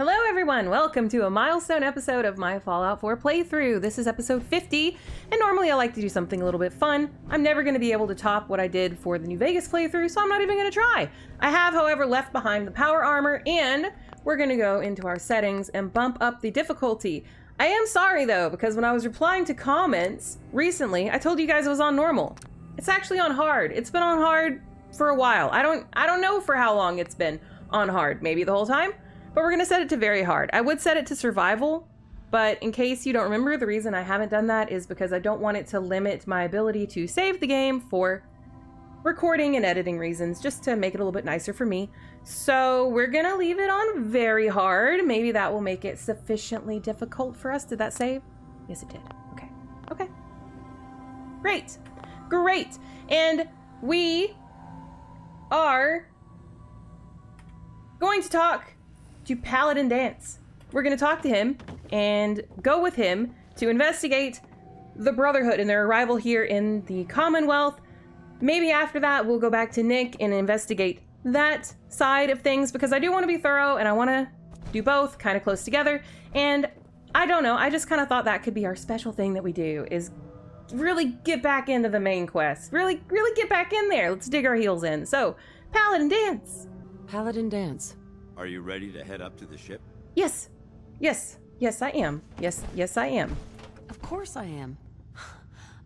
Hello everyone, welcome to a milestone episode of my Fallout 4 playthrough. This is episode 50, and normally I like to do something a little bit fun. I'm never going to be able to top what I did for the New Vegas playthrough, so I'm not even going to try. I have, however, left behind the power armor, and we're going to go into our settings and bump up the difficulty. I am sorry though, because when I was replying to comments recently, I told you guys it was on normal. It's actually on hard. It's been on hard for a while. I don't know for how long it's been on hard, maybe the whole time. But we're going to set it to very hard. I would set it to survival, but in case you don't remember, the reason I haven't done that is because I don't want it to limit my ability to save the game for recording and editing reasons, just to make it a little bit nicer for me. So we're going to leave it on very hard. Maybe that will make it sufficiently difficult for us. Did that save? Yes, it did. Okay. Okay. Great. Great. And we are going to talk to Paladin Dance. We're going to talk to him and go with him to investigate the Brotherhood and their arrival here in the Commonwealth. Maybe after that we'll go back to Nick and investigate that side of things, because I do want to be thorough and I want to do both kind of close together. And I don't know, I just kind of thought that could be our special thing that we do, is really get back into the main quest. Really get back in there. Let's dig our heels in. So, Paladin Dance. Paladin Dance. Are you ready to head up to the ship? Yes. Yes, I am. Yes, I am. Of course I am.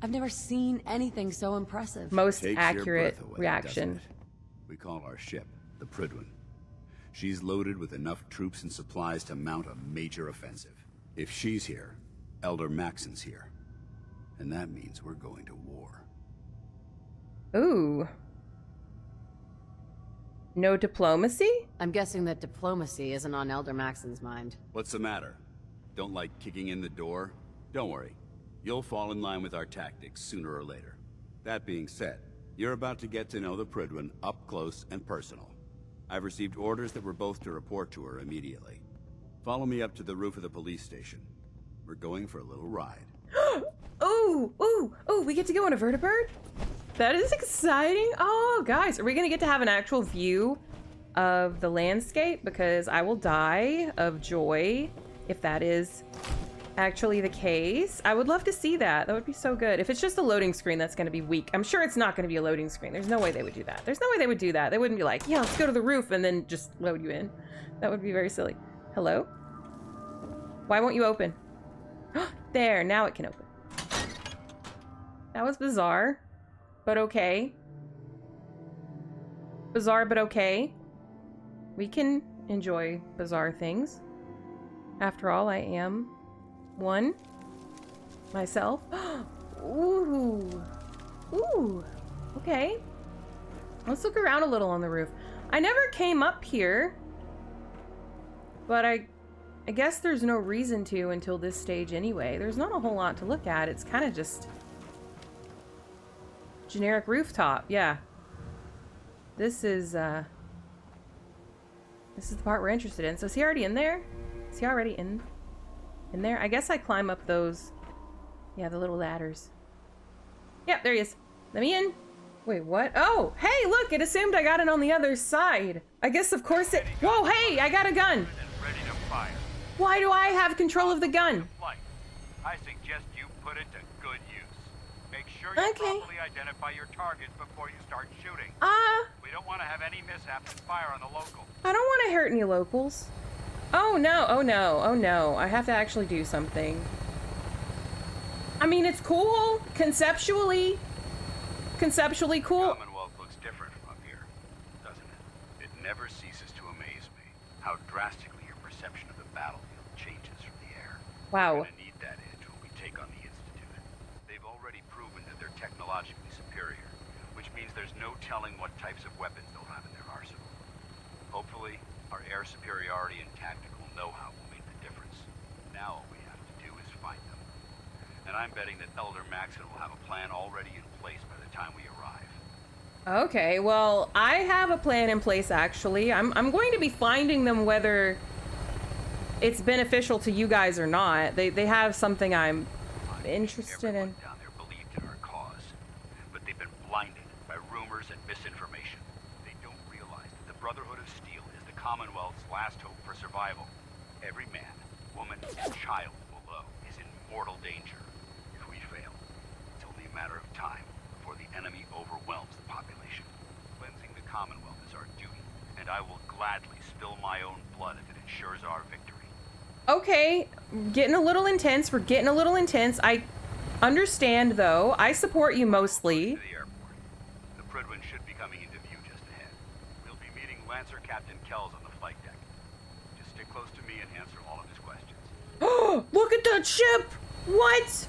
I've never seen anything so impressive. Most Takes your accurate breath away, reaction. doesn't it? We call our ship the Prydwen. She's loaded with enough troops and supplies to mount a major offensive. If she's here, Elder Maxson's here. And that means we're going to war. Ooh. No diplomacy? I'm guessing that diplomacy isn't on Elder Maxson's mind. What's the matter? Don't like kicking in the door? Don't worry. You'll fall in line with our tactics sooner or later. That being said, you're about to get to know the Prydwen up close and personal. I've received orders that we're both to report to her immediately. Follow me up to the roof of the police station. We're going for a little ride. Ooh, we get to go on a vertibird? That is exciting. Oh, guys, are we gonna get to have an actual view of the landscape? Because I will die of joy if that is actually the case. I would love to see that. That would be so good. If it's just a loading screen, that's gonna be weak. I'm sure it's not gonna be a loading screen. There's no way they would do that. There's no way they would do that. They wouldn't be like, yeah, let's go to the roof and then just load you in. That would be very silly. Hello? Why won't you open? There, now it can open. That was bizarre, but okay. Bizarre, but okay. We can enjoy bizarre things. After all, I am one myself. Ooh. Okay. Let's look around a little on the roof. I never came up here, but I guess there's no reason to until this stage anyway. There's not a whole lot to look at. It's kind of just generic rooftop. Yeah. This is the part we're interested in. So is he already in there? Is he already in there? I guess I climb up those, yeah, the little ladders. Yep, there he is. Let me in. Wait, what? Oh, hey, look, it assumed I got it on the other side. I guess of course it, whoa, hey, I got a gun. Ready to fire. Why do I have control of the gun? I suggest you put it to good use. Make sure you properly identify your targets before you start shooting. We don't want to have any mishaps and fire on the locals. I don't want to hurt any locals. Oh no, oh no, oh no. I have to actually do something. I mean, it's cool. Conceptually cool. Commonwealth looks different from up here, doesn't it? It never ceases to amaze me how drastically your perception of the battlefield changes from the air. Wow. We're gonna need that edge when we take on the Institute. They've already proven that they're technologically superior, which means there's no telling what types of weapons they'll have in their arsenal. Hopefully, our air superiority and tactical know-how will make the difference. Now all we have to do is find them. And I'm betting that Elder Maxson will have a plan already in place by the time we arrive. Okay, well, I have a plan in place actually. I'm going to be finding them whether it's beneficial to you guys or not. They have something I'm interested in. Everyone down there believed in our cause, but they've been blinded by rumors and misinformation. They don't realize that the Brotherhood of Steel is the Commonwealth's last hope for survival. Every man, woman, and child below is in mortal danger. If we fail, it's only a matter of time before the enemy overwhelms the population. Cleansing the Commonwealth is our duty, and I will gladly spill my own blood if it ensures our victory. Okay, getting a little intense. We're getting a little intense. I understand, though. I support you mostly. To the airport. The Prydwen should be coming into view just ahead. We'll be meeting Lancer Captain Kells on the flight deck. Just stick close to me and answer all of his questions. Oh, look at that ship! What?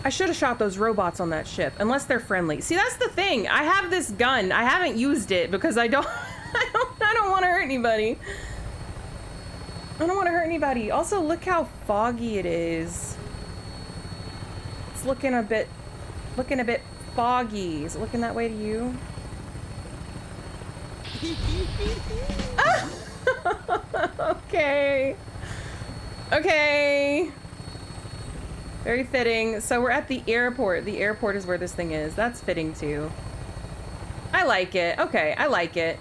I should have shot those robots on that ship, unless they're friendly. See, that's the thing. I have this gun. I haven't used it because I don't want to hurt anybody. I don't want to hurt anybody. Also, look how foggy it is. It's looking a bit foggy. Is it looking that way to you? Okay. Okay. Very fitting. So we're at the airport. The airport is where this thing is. That's fitting too. I like it. Okay, I like it.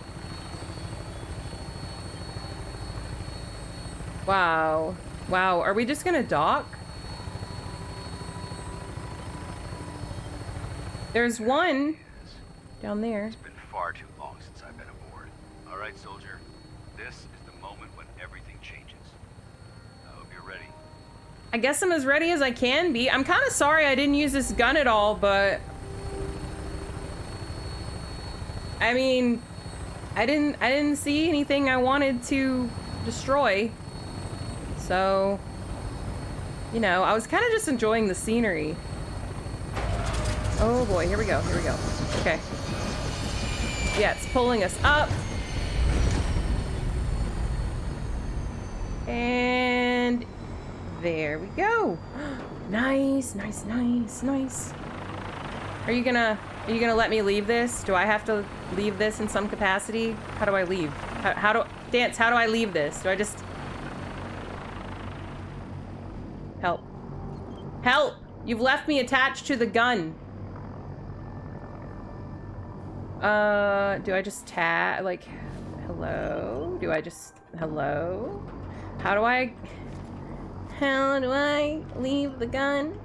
Wow. Wow, are we just gonna dock? There's one down there. It's been far too long since I've been aboard. All right, soldier. This is the moment when everything changes. I hope you're ready. I guess I'm as ready as I can be. I'm kind of sorry I didn't use this gun at all, but I mean, I didn't see anything I wanted to destroy. So, you know, I was kind of just enjoying the scenery. Oh boy, here we go, here we go. Okay. Yeah, it's pulling us up. And there we go. Nice, nice, nice, nice. Are you gonna let me leave this? Do I have to leave this in some capacity? How do I leave? How do I leave this? Do I just... Help. Help! You've left me attached to the gun. Do I just like, hello? Do I just, hello? How do I leave the gun?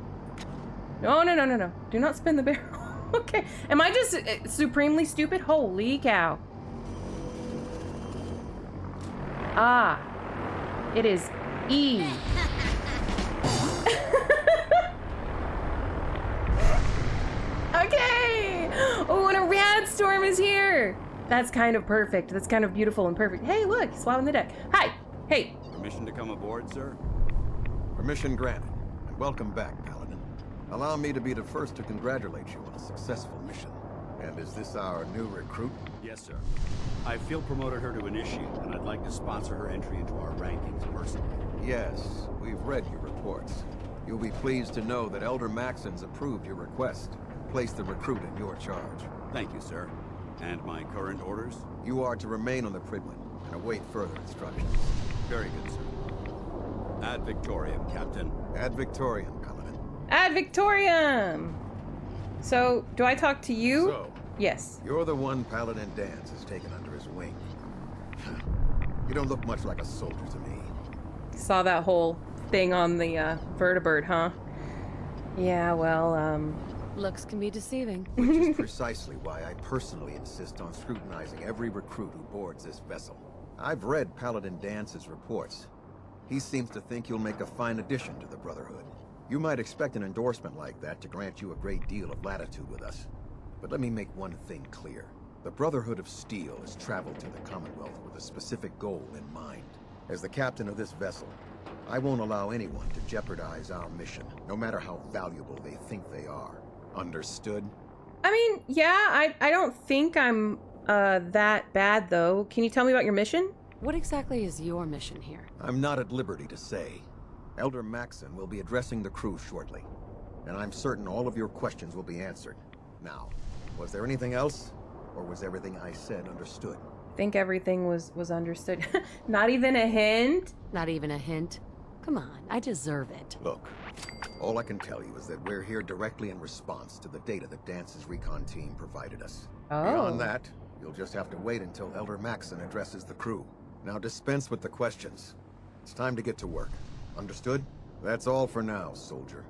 No, no, no, no, no. Do not spin the barrel. Okay. Am I just supremely stupid? Holy cow. Ah. It is E. Okay! Oh, and a rad storm is here! That's kind of perfect. That's kind of beautiful and perfect. Hey, look, he's swabbing the deck. Hi! Hey! Permission to come aboard, sir? Permission granted, and welcome back, Paladin. Allow me to be the first to congratulate you on a successful mission. And is this our new recruit? Yes, sir. I feel promoted her to initiate, and I'd like to sponsor her entry into our rankings personally. Yes, we've read your reports. You'll be pleased to know that Elder Maxson's approved your request. Place the recruit in your charge. Thank you, sir. And my current orders? You are to remain on the Prydwen and await further instructions. Very good, sir. Ad Victoriam, Captain. Ad Victoriam, Paladin. Ad Victoriam! So, do I talk to you? So, yes. you're the one Paladin Danse has taken under his wing. You don't look much like a soldier to me. Saw that whole thing on the vertibird, huh? Yeah, well, Looks can be deceiving. Which is precisely why I personally insist on scrutinizing every recruit who boards this vessel. I've read Paladin Dance's reports. He seems to think you'll make a fine addition to the Brotherhood. You might expect an endorsement like that to grant you a great deal of latitude with us. But let me make one thing clear. The Brotherhood of Steel has traveled to the Commonwealth with a specific goal in mind. As the captain of this vessel, I won't allow anyone to jeopardize our mission, no matter how valuable they think they are. Understood? I mean, yeah, I don't think I'm that bad, though. Can you tell me about your mission? What exactly is your mission here? I'm not at liberty to say. Elder Maxson will be addressing the crew shortly, and I'm certain all of your questions will be answered. Now, was there anything else, or was everything I said understood? I think everything was understood. Not even a hint? Not even a hint? Come on, I deserve it. Look, all I can tell you is that we're here directly in response to the data that Dance's recon team provided us. Oh. Beyond that, you'll just have to wait until Elder Maxson addresses the crew. Now dispense with the questions. It's time to get to work. Understood? That's all for now, soldier.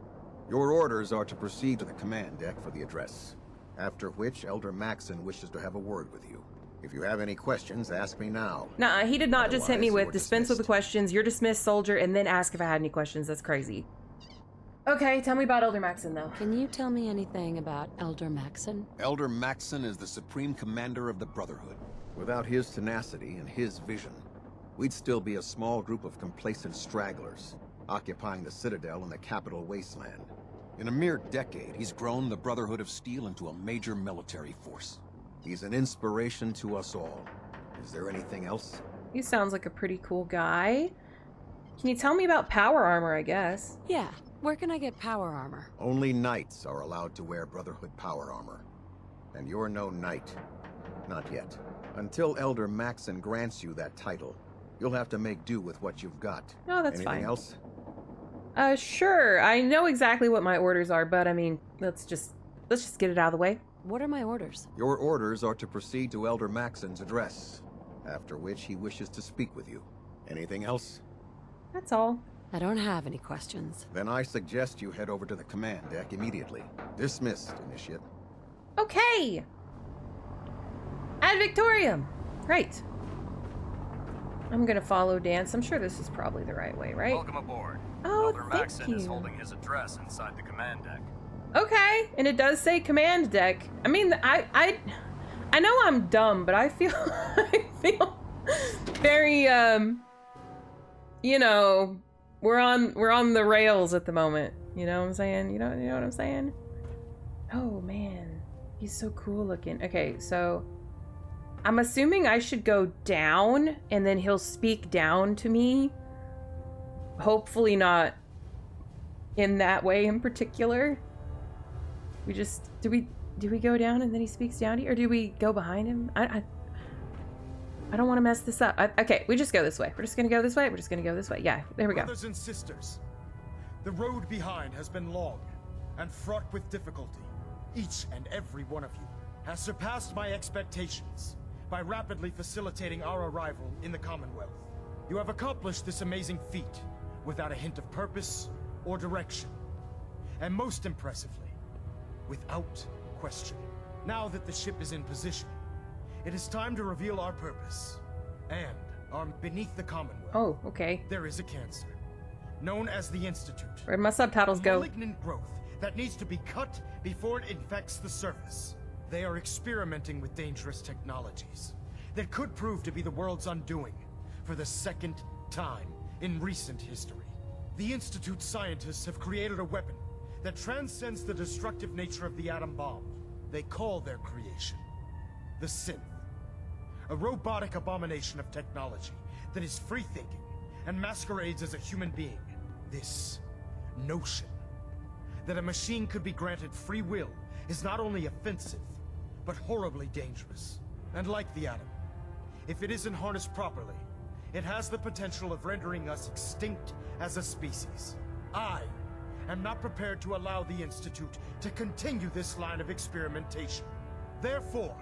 Your orders are to proceed to the command deck for the address. After which, Elder Maxson wishes to have a word with you. If you have any questions, ask me now. Nah, he did not just hit me Otherwise, with you're dispense with the dismissed. questions, you're dismissed, soldier, and then ask if I had any questions. That's crazy. Okay, tell me about Elder Maxson, though. Can you tell me anything about Elder Maxson? Elder Maxson is the supreme commander of the Brotherhood. Without his tenacity and his vision, we'd still be a small group of complacent stragglers, occupying the Citadel in the capital wasteland. In a mere decade, he's grown the Brotherhood of Steel into a major military force. He's an inspiration to us all. Is there anything else? He sounds like a pretty cool guy. Can you tell me about power armor, I guess? Yeah, where can I get power armor? Only knights are allowed to wear Brotherhood power armor. And you're no knight. Not yet. Until Elder Maxson grants you that title, you'll have to make do with what you've got. No, that's Anything fine. else? Sure. I know exactly what my orders are, but I mean, let's just get it out of the way. What are my orders? Your orders are to proceed to Elder Maxson's address, after which he wishes to speak with you. Anything else? That's all. I don't have any questions. Then I suggest you head over to the command deck immediately. Dismissed, Initiate. Okay. Ad Victoriam. Right. I'm gonna follow Dance. I'm sure this is probably the right way, right? Welcome aboard. Oh, Elder thank Maxson is you. holding his address inside the command deck. Okay, and it does say command deck. I mean, I know I'm dumb, but I feel I feel very you know, we're on the rails at the moment. You know what I'm saying? You know what I'm saying? Oh man, he's so cool looking. Okay, so I'm assuming I should go down and then he'll speak down to me. Hopefully not in that way in particular. We just do we go down and then he speaks down to you, or do we go behind him? I don't want to mess this up. Okay, we just go this way. We're just gonna go this way. We're just gonna go this way. Yeah, there we go. Brothers and sisters, the road behind has been long and fraught with difficulty. Each and every one of you has surpassed my expectations by rapidly facilitating our arrival in the Commonwealth. You have accomplished this amazing feat without a hint of purpose or direction, and most impressively, without question. Now that the ship is in position, it is time to reveal our purpose. And beneath the Commonwealth, Oh, okay. there is a cancer, known as the Institute. Where'd my subtitles A go? malignant growth that needs to be cut before it infects the surface. They are experimenting with dangerous technologies that could prove to be the world's undoing for the second time in recent history. The Institute scientists have created a weapon that transcends the destructive nature of the atom bomb. They call their creation the Synth, a robotic abomination of technology that is free-thinking and masquerades as a human being. This notion that a machine could be granted free will is not only offensive, but horribly dangerous. And like the atom, if it isn't harnessed properly, it has the potential of rendering us extinct as a species. I am not prepared to allow the Institute to continue this line of experimentation. Therefore,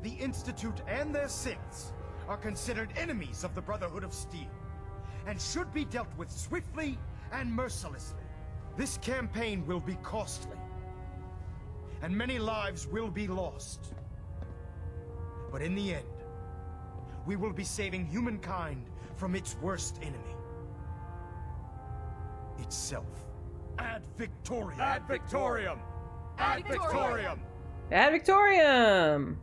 the Institute and their synths are considered enemies of the Brotherhood of Steel, and should be dealt with swiftly and mercilessly. This campaign will be costly, and many lives will be lost. But in the end, we will be saving humankind from its worst enemy. Itself. Ad Victoriam! Ad Victoriam! Ad Victoriam! Ad Victoriam.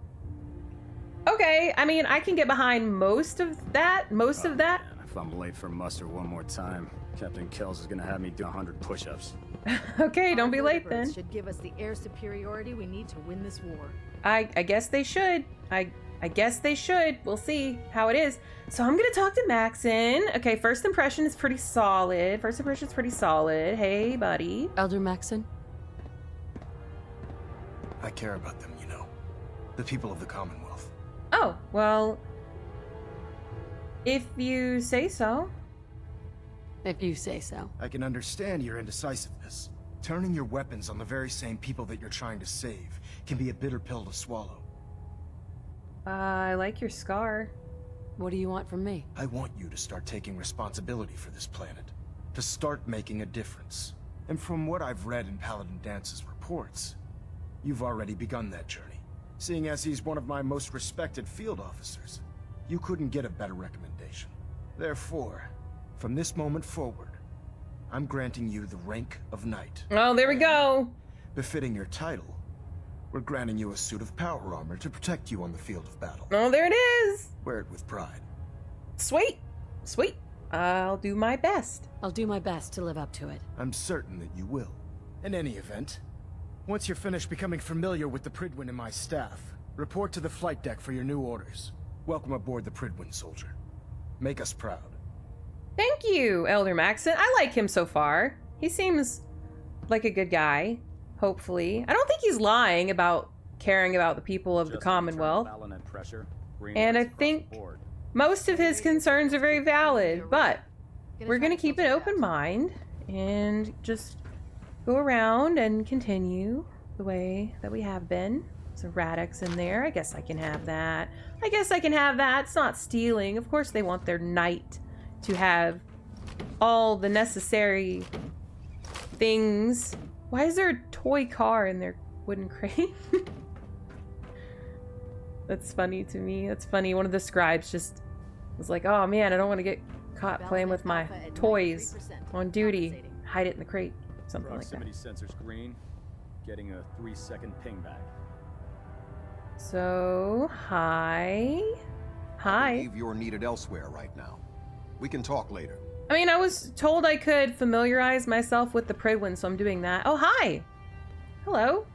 Okay, I mean, I can get behind most of that. Most of that. Man, if I'm late for muster one more time, Captain Kells is gonna have me do 100 push-ups. Okay, don't be late then. Should give us the air superiority we need to win this war. I guess they should. I guess they should. We'll see how it is. So I'm gonna talk to Maxson. Okay, first impression is pretty solid. Hey, buddy. Elder Maxson? I care about them, you know. The people of the Commonwealth. Oh, well, if you say so. If you say so. I can understand your indecisiveness. Turning your weapons on the very same people that you're trying to save can be a bitter pill to swallow. I like your scar. What do you want from me? I want you to start taking responsibility for this planet. To start making a difference. And from what I've read in Paladin Dance's reports, you've already begun that journey. Seeing as he's one of my most respected field officers, you couldn't get a better recommendation. Therefore, from this moment forward, I'm granting you the rank of Knight. Oh, there we go. Befitting your title, we're granting you a suit of power armor to protect you on the field of battle. Oh, there it is. Wear it with pride. Sweet. Sweet. I'll do my best. I'll do my best to live up to it. I'm certain that you will. In any event, once you're finished becoming familiar with the Prydwen and my staff, report to the flight deck for your new orders. Welcome aboard the Prydwen, soldier. Make us proud. Thank you, Elder Maxson. I like him so far. He seems like a good guy, hopefully. I don't think he's lying about caring about the people of the Commonwealth. And I think most of his concerns are very valid, but we're going to keep an open mind and just go around and continue the way that we have been. There's a Radix in there. I guess I can have that. I guess I can have that. It's not stealing. Of course they want their knight to have all the necessary things. Why is there a toy car in their wooden crate? That's funny to me. That's funny. One of the scribes just was like, oh man, I don't want to get caught playing with my toys on duty. Hide it in the crate. Something like that. Proximity sensors green. Getting a 3-second ping back. So, hi. I believe you're needed elsewhere right now. We can talk later. I mean, I was told I could familiarize myself with the Prydwen, so I'm doing that. Oh, hi. Hello.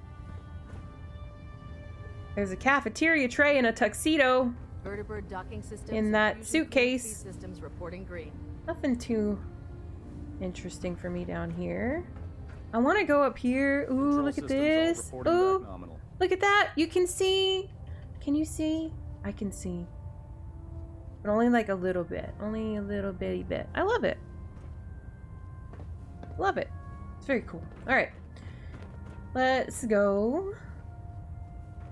There's a cafeteria tray and a tuxedo Vertibird docking systems in and that fusion suitcase. systems reporting green. Nothing too interesting for me down here. I want to go up here. Ooh, look at this. Ooh, look at that. You can see. Can you see? I can see. But only like a little bit. Only a little bitty bit. I love it. Love it. It's very cool. All right. Let's go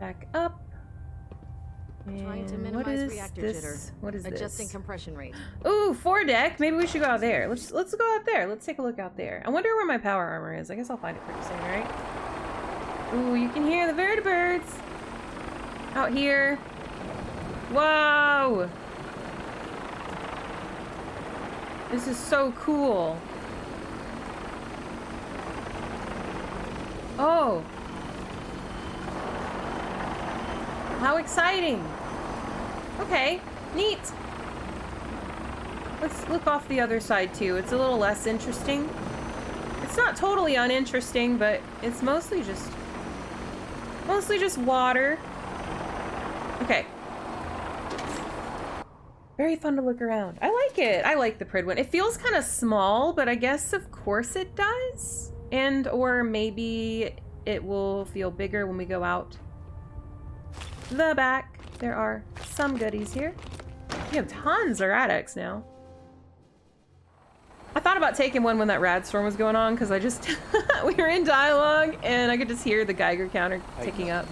back up. Trying to And minimize what is reactor this? jitter. What is Adjusting this? compression rate. Ooh, foredeck. Maybe we should go out there. Let's go out there. Let's take a look out there. I wonder where my power armor is. I guess I'll find it pretty soon, right? Ooh, you can hear the vertibirds out here. Whoa! This is so cool. Oh. How exciting. Okay, neat. Let's look off the other side too. It's a little less interesting. It's not totally uninteresting, but it's mostly just water. Okay. Very fun to look around. I like it. I like the Prydwen. It feels kind of small, but I guess of course it does. And or maybe it will feel bigger when we go out the back. There are some goodies here. We have tons of Radix now. I thought about taking one when that rad storm was going on because I just we were in dialogue and I could just hear the Geiger counter ticking up.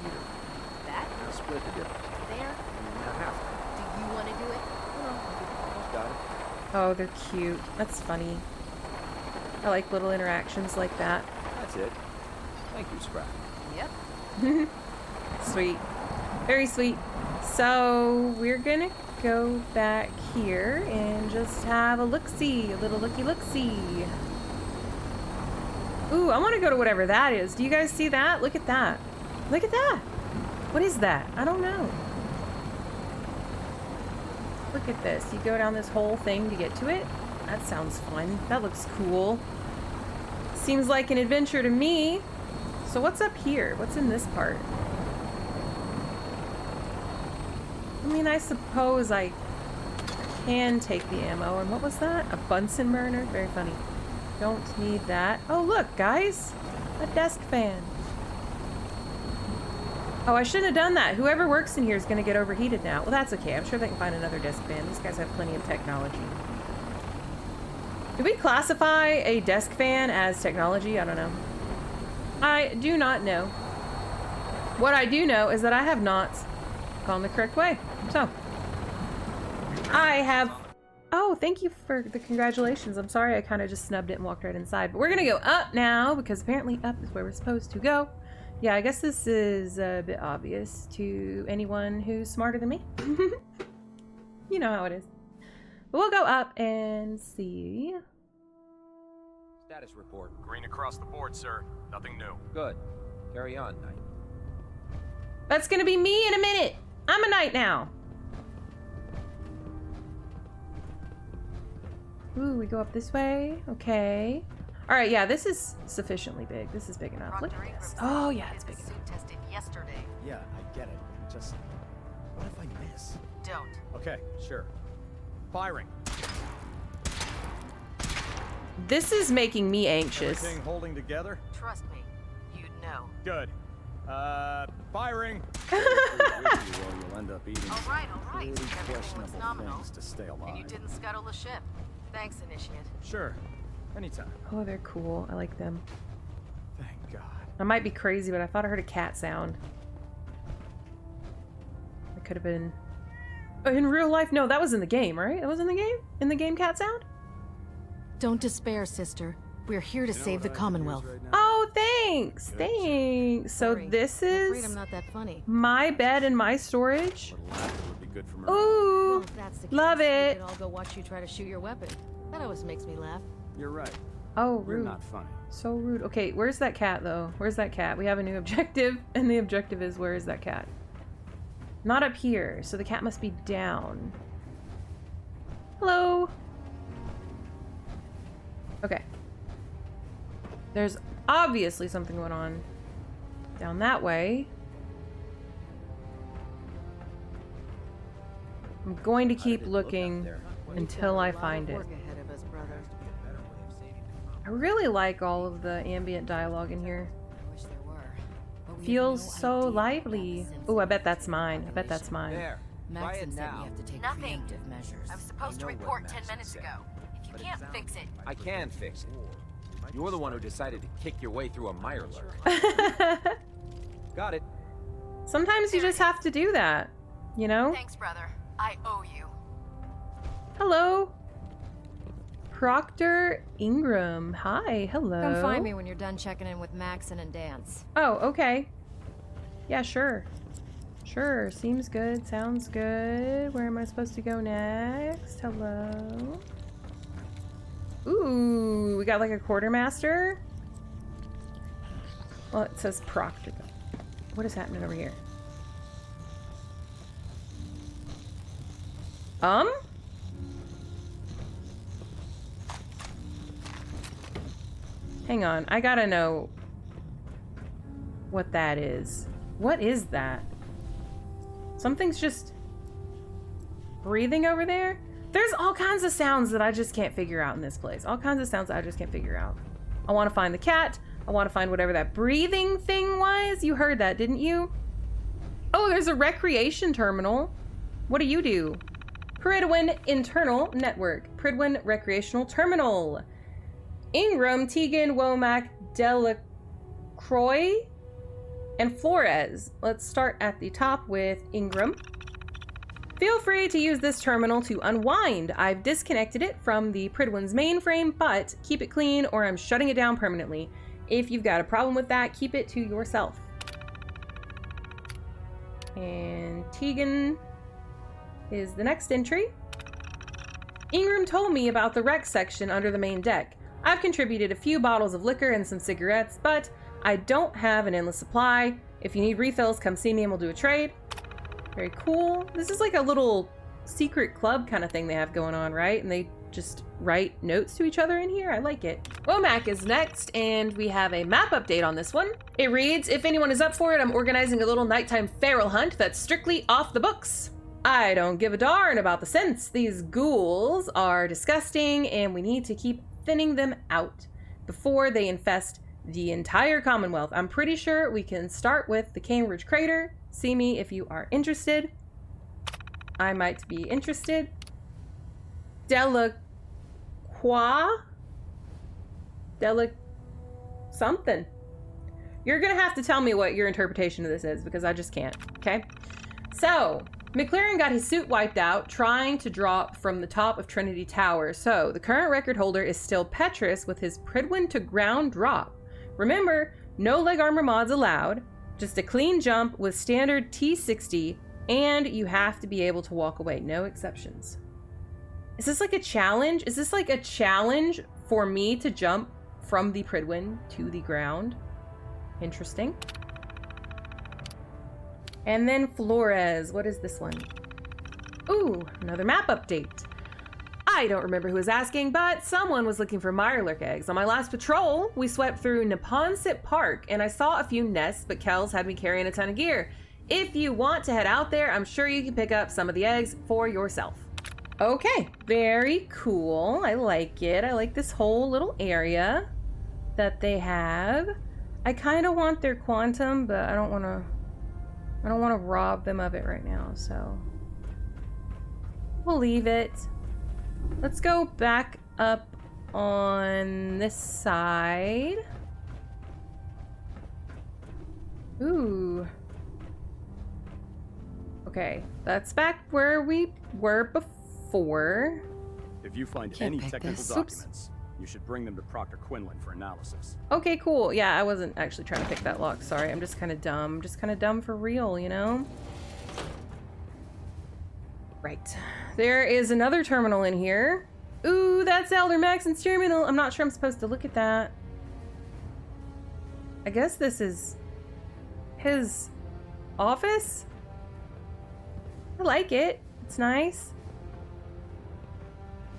That? Now split the difference. There? Do you want to do it? Got it. Oh, they're cute. That's funny. I like little interactions like that. That's it. Thank you, Scrap. Yep. Sweet. Very sweet. So we're gonna go back here and just have a look-see, a little looky-look-see. Ooh, I want to go to whatever that is. Do you guys see that? Look at that. Look at that. What is that? I don't know. Look at this. You go down this whole thing to get to it. That sounds fun. That looks cool. Seems like an adventure to me. So what's up here? What's in this part? I mean, I suppose I can take the ammo. And what was that? A Bunsen burner? Very funny. Don't need that. Oh, look, guys. A desk fan. Oh, I shouldn't have done that. Whoever works in here is going to get overheated now. Well, that's okay. I'm sure they can find another desk fan. These guys have plenty of technology. Do we classify a desk fan as technology? I don't know. I do not know. What I do know is that I have not gone the correct way. So, I have... Oh, thank you for the congratulations. I'm sorry I kind of just snubbed it and walked right inside. But we're gonna go up now, because apparently up is where we're supposed to go. Yeah, I guess this is a bit obvious to anyone who's smarter than me. You know how it is. But we'll go up and see. Status report. Green across the board, sir. Nothing new. Good. Carry on, Knight. That's gonna be me in a minute. I'm a knight now. Ooh, we go up this way. Okay. All right, yeah, this is sufficiently big. This is big enough. Look at this. Oh, yeah, it's big enough. Tested yesterday. Yeah, I get it. Just, what if I miss? Don't. Okay, sure. Firing. This is making me anxious. Everything holding together? Trust me. You'd know. Good. Firing. You'll end up eating All right. pretty Everything looks questionable nominal. things to stay alive. And you didn't scuttle the ship. Thanks, Initiate. Sure. Anytime. Oh, they're cool. I like them. Thank God. I might be crazy, but I thought I heard a cat sound. It could have been... Oh, in real life? No, that was in the game, right? That was in the game? In the game cat sound? Don't despair, sister. We're here to save the Commonwealth. Oh, thanks! Thanks! So Sorry. this I'm afraid is I'm not that funny. my bed and my storage. A little laughter would be good for morale. Ooh! Well, if that's the case, Love we it! could all go watch you try to shoot your weapon. That always makes me laugh. You're right. Oh, You're rude. not funny. So rude. Okay, where's that cat, though? Where's that cat? We have a new objective, and the objective is, where is that cat? Not up here, so the cat must be down. Hello? Okay. There's obviously something going on down that way. I'm going to keep looking until I find it. Work ahead of us, brother. I really like all of the ambient dialogue in here. I wish there were. But we Feels have no so idea lively. about the Oh, I sense bet of that's mine. I bet that's mine. There. Maxson Quiet said now. we have to take Nothing. preemptive measures. I was supposed to I know report what 10 Maxson minutes said. ago. If you can't fix it, I can fix it. You're the one who decided to kick your way through a mirelurk. Got it. Sometimes you just have to do that, you know? thanks, brother. I owe you. Hello. Proctor Ingram. Hi, hello. Come find me when you're done checking in with Maxson and Dance. Oh, okay. Yeah, sure. Sure, seems good, sounds good. Where am I supposed to go next? Hello. Ooh, we got like a quartermaster. Well, it says Proctor. What is happening over here? Hang on, I gotta know what that is. What is that? Something's just breathing over there? There's all kinds of sounds that I just can't figure out in this place. All kinds of sounds that I just can't figure out. I want to find the cat. I want to find whatever that breathing thing was. You heard that, didn't you? Oh, there's a recreation terminal. What do? Prydwen Internal Network. Prydwen Recreational Terminal. Ingram, Tegan, Womack, Delacroix, and Flores. Let's start at the top with Ingram. Feel free to use this terminal to unwind. I've disconnected it from the Prydwen's mainframe, but keep it clean or I'm shutting it down permanently. If you've got a problem with that, keep it to yourself. And Tegan is the next entry. Ingram told me about the rec section under the main deck. I've contributed a few bottles of liquor and some cigarettes, but I don't have an endless supply. If you need refills, come see me and we'll do a trade. Very cool. This is like a little secret club kind of thing they have going on, right? And they just write notes to each other in here. I like it. Womack is next, and we have a map update on this one. It reads, if anyone is up for it, I'm organizing a little nighttime feral hunt that's strictly off the books. I don't give a darn about the scents. These ghouls are disgusting, and we need to keep thinning them out before they infest the entire Commonwealth. I'm pretty sure we can start with the Cambridge Crater. See me if you are interested. I might be interested. Delacroix? Something. You're gonna have to tell me what your interpretation of this is because I just can't, okay? So, McLaren got his suit wiped out trying to drop from the top of Trinity Tower, so the current record holder is still Petrus with his Prydwen to ground drop. Remember, no leg armor mods allowed, just a clean jump with standard T60, and you have to be able to walk away, no exceptions. Is this like a challenge? Is this like a challenge for me to jump from the Prydwen to the ground? Interesting. And then Flores, what is this one? Ooh, another map update. I don't remember who was asking, but someone was looking for Mirelurk eggs. On my last patrol, we swept through Neponset Park, and I saw a few nests, but Kells had me carrying a ton of gear. If you want to head out there, I'm sure you can pick up some of the eggs for yourself. Okay, very cool. I like it. I like this whole little area that they have. I kind of want their quantum, but I don't want to rob them of it right now, so we'll leave it. Let's go back up on this side. Ooh. Okay, that's back where we were before. If you find any technical documents, you should bring them to Proctor Quinlan for analysis. Okay, cool. Yeah, I wasn't actually trying to pick that lock. Sorry, I'm just kind of dumb. Just kind of dumb for real, you know? Right. There is another terminal in here. Ooh, that's Elder Maxson's terminal. I'm not sure I'm supposed to look at that. I guess this is his office? I like it. It's nice.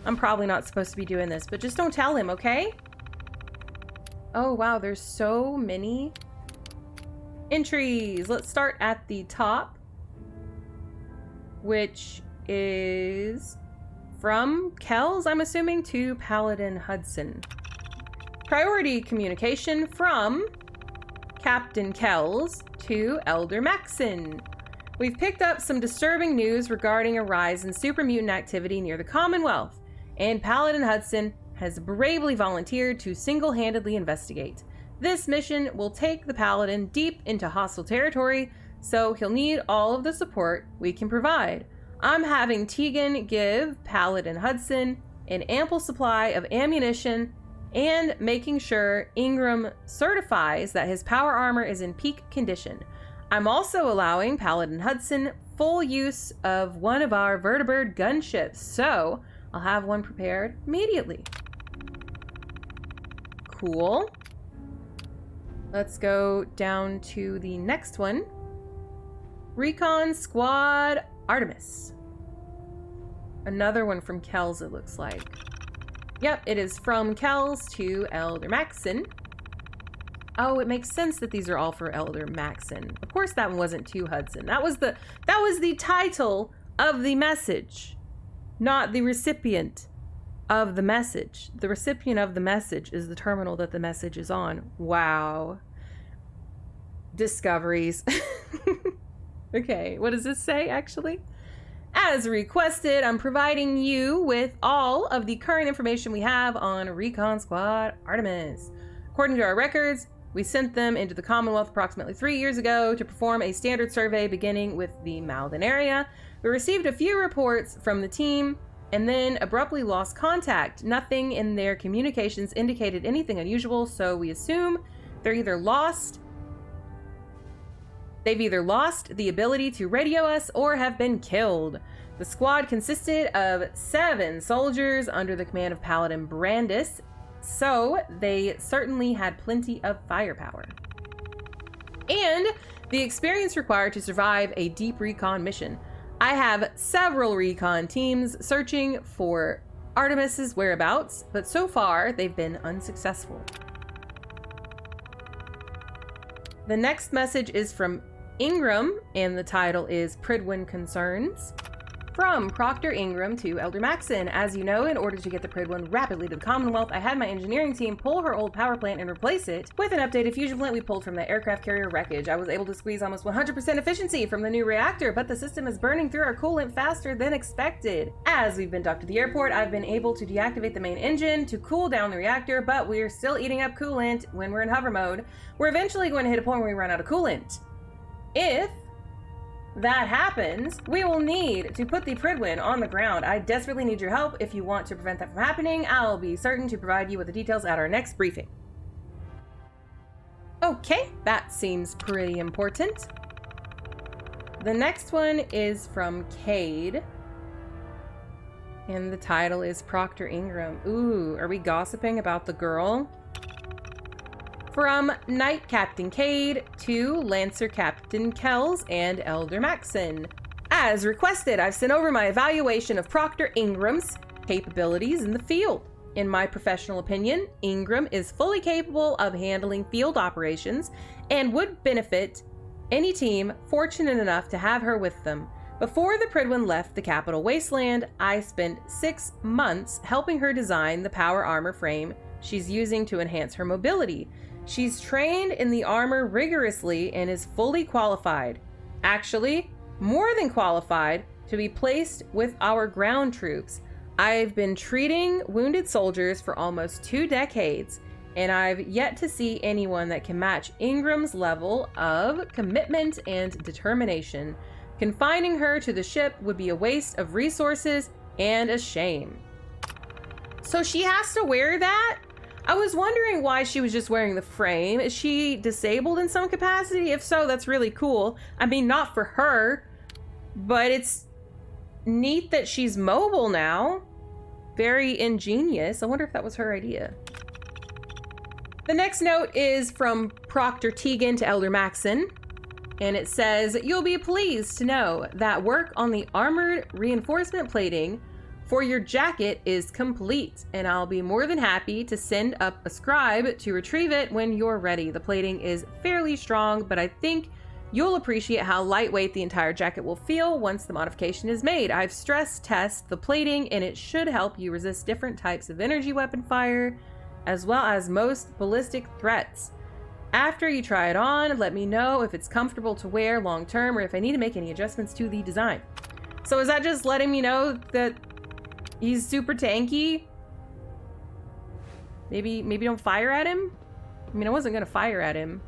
I'm probably not supposed to be doing this, but just don't tell him, okay? Oh, wow, there's so many entries. Let's start at the top, which is from Kells, I'm assuming, to Paladin Hudson. Priority communication from Captain Kells to Elder Maxson. We've picked up some disturbing news regarding a rise in super mutant activity near the Commonwealth, and Paladin Hudson has bravely volunteered to single-handedly investigate. This mission will take the Paladin deep into hostile territory, so he'll need all of the support we can provide. I'm having Tegan give Paladin Hudson an ample supply of ammunition and making sure Ingram certifies that his power armor is in peak condition. I'm also allowing Paladin Hudson full use of one of our vertibird gunships, so I'll have one prepared immediately. Cool. Let's go down to the next one. Recon Squad Artemis. Another one from Kells, it looks like. Yep, it is from Kells to Elder Maxson. Oh, it makes sense that these are all for Elder Maxson. Of course that one wasn't to Hudson. That was the title of the message, not the recipient of the message. The recipient of the message is the terminal that the message is on. Wow. Discoveries. Okay, what does this say actually? As requested, I'm providing you with all of the current information we have on Recon Squad Artemis. According to our records, we sent them into the Commonwealth approximately 3 years ago to perform a standard survey beginning with the Malden area. We received a few reports from the team and then abruptly lost contact. Nothing in their communications indicated anything unusual, so we assume they've either lost the ability to radio us or have been killed. The squad consisted of 7 soldiers under the command of Paladin Brandis, so they certainly had plenty of firepower. And the experience required to survive a deep recon mission. I have several recon teams searching for Artemis's whereabouts, but so far they've been unsuccessful. The next message is from Ingram, and the title is Prydwen Concerns. From Proctor Ingram to Elder Maxson. As you know, in order to get the Prydwen rapidly to the Commonwealth, I had my engineering team pull her old power plant and replace it with an updated fusion plant we pulled from the aircraft carrier wreckage. I was able to squeeze almost 100% efficiency from the new reactor, but the system is burning through our coolant faster than expected. As we've been docked to the airport, I've been able to deactivate the main engine to cool down the reactor, but we're still eating up coolant when we're in hover mode. We're eventually going to hit a point where we run out of coolant. If that happens, we will need to put the Prydwen on the ground. I desperately need your help. If you want to prevent that from happening, I'll be certain to provide you with the details at our next briefing. Okay, that seems pretty important. The next one is from Cade. And the title is Proctor Ingram. Ooh, are we gossiping about the girl? From Knight Captain Cade to Lancer Captain Kells and Elder Maxson. As requested, I've sent over my evaluation of Proctor Ingram's capabilities in the field. In my professional opinion, Ingram is fully capable of handling field operations and would benefit any team fortunate enough to have her with them. Before the Prydwen left the capital wasteland, I spent 6 months helping her design the power armor frame she's using to enhance her mobility. She's trained in the armor rigorously and is fully qualified. Actually, more than qualified to be placed with our ground troops. I've been treating wounded soldiers for almost 2 decades, and I've yet to see anyone that can match Ingram's level of commitment and determination. Confining her to the ship would be a waste of resources and a shame. So she has to wear that? I was wondering why she was just wearing the frame. Is she disabled in some capacity? If so, that's really cool. I mean, not for her, but it's neat that she's mobile now. Very ingenious. I wonder if that was her idea. The next note is from Proctor Tegan to Elder Maxson. And it says, you'll be pleased to know that work on the armored reinforcement plating for your jacket is complete, and I'll be more than happy to send up a scribe to retrieve it when you're ready. The plating is fairly strong, but I think you'll appreciate how lightweight the entire jacket will feel once the modification is made. I've stress tested the plating, and it should help you resist different types of energy weapon fire, as well as most ballistic threats. After you try it on, let me know if it's comfortable to wear long term or if I need to make any adjustments to the design. So is that just letting me know that he's super tanky? Maybe don't fire at him? I mean, I wasn't gonna fire at him.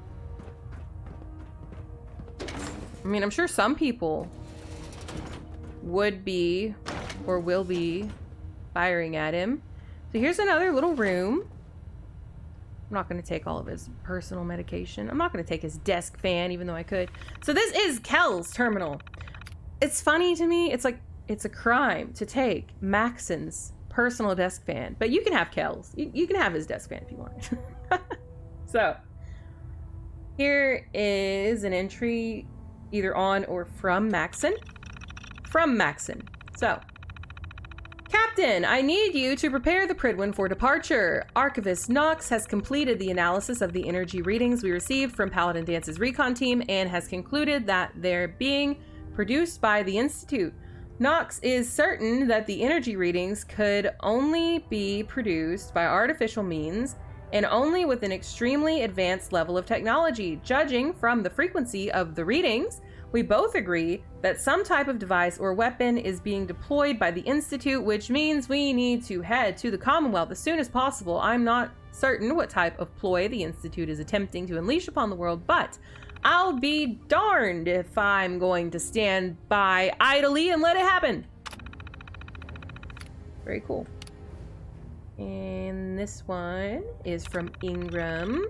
I mean, I'm sure some people would be or will be firing at him. So here's another little room. I'm not going to take all of his personal medication. I'm not going to take his desk fan, even though I could. So this is Kells' terminal. It's funny to me. It's like, it's a crime to take Maxson's personal desk fan. But you can have Kells. You can have his desk fan if you want. So, here is an entry either on or from Maxson. From Maxson. So, Captain, I need you to prepare the Prydwen for departure. Archivist Knox has completed the analysis of the energy readings we received from Paladin Dance's recon team and has concluded that they're being produced by the Institute. Knox is certain that the energy readings could only be produced by artificial means and only with an extremely advanced level of technology. Judging from the frequency of the readings, we both agree that some type of device or weapon is being deployed by the Institute, which means we need to head to the Commonwealth as soon as possible. I'm not certain what type of ploy the Institute is attempting to unleash upon the world, but I'll be darned if I'm going to stand by idly and let it happen. Very cool. And this one is from Ingram.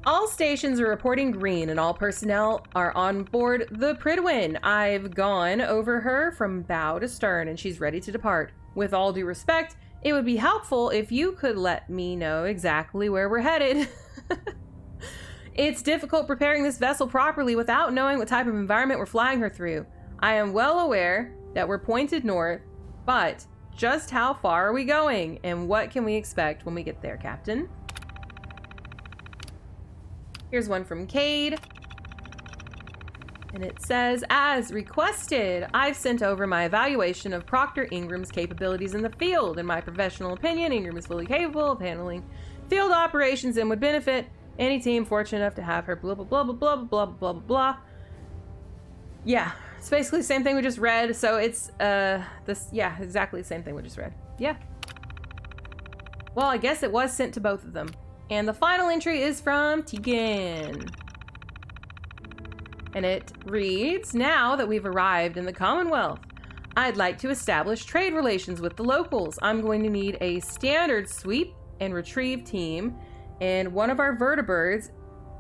All stations are reporting green and all personnel are on board the Prydwen. I've gone over her from bow to stern and she's ready to depart. With all due respect, it would be helpful if you could let me know exactly where we're headed. It's difficult preparing this vessel properly without knowing what type of environment we're flying her through. I am well aware that we're pointed north, but just how far are we going and what can we expect when we get there, Captain? Here's one from Cade. And it says, as requested, I've sent over my evaluation of Proctor Ingram's capabilities in the field. In my professional opinion, Ingram is fully capable of handling field operations and would benefit any team fortunate enough to have her blah, blah, blah, blah, blah, blah, blah, blah, blah. Yeah, it's basically the same thing we just read. So it's, exactly the same thing we just read. Yeah. Well, I guess it was sent to both of them. And the final entry is from Tegan. And it reads, now that we've arrived in the Commonwealth, I'd like to establish trade relations with the locals. I'm going to need a standard sweep and retrieve team and one of our vertibirds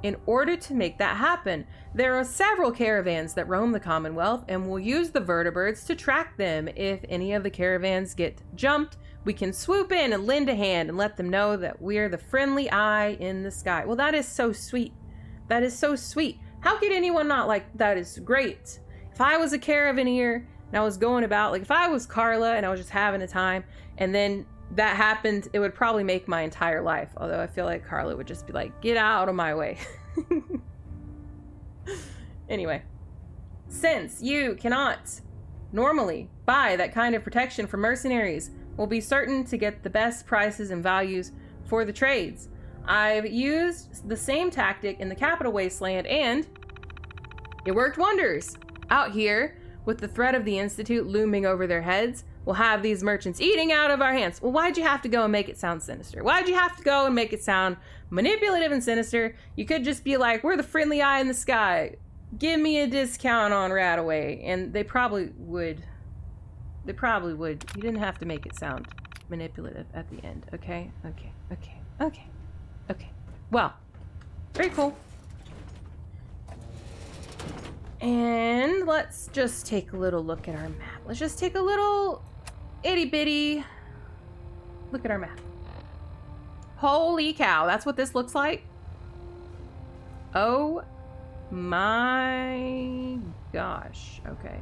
in order to make that happen. There are several caravans that roam the Commonwealth, and we'll use the vertibirds to track them. If any of the caravans get jumped, we can swoop in and lend a hand and let them know that we're the friendly eye in the sky. Well, that is so sweet. That is so sweet. How could anyone not like that? Is great. If I was a caravaneer and I was going about, like if I was Carla and I was just having a time and then that happened, it would probably make my entire life. Although I feel like Carla would just be like, get out of my way. Anyway, since you cannot normally buy that kind of protection from mercenaries, we'll be certain to get the best prices and values for the trades. I've used the same tactic in the Capital Wasteland and it worked wonders. Out here, with the threat of the Institute looming over their heads, we'll have these merchants eating out of our hands. Well, why'd you have to go and make it sound sinister? Why'd you have to go and make it sound manipulative and sinister? You could just be like, we're the friendly eye in the sky. Give me a discount on Radaway. And they probably would. They probably would. You didn't have to make it sound manipulative at the end. Okay? Okay. Okay. Okay. Okay. Well, very cool. And let's just take a little look at our map. Let's just take a little itty bitty look at our map. Holy cow, that's what this looks like? Oh my gosh. Okay.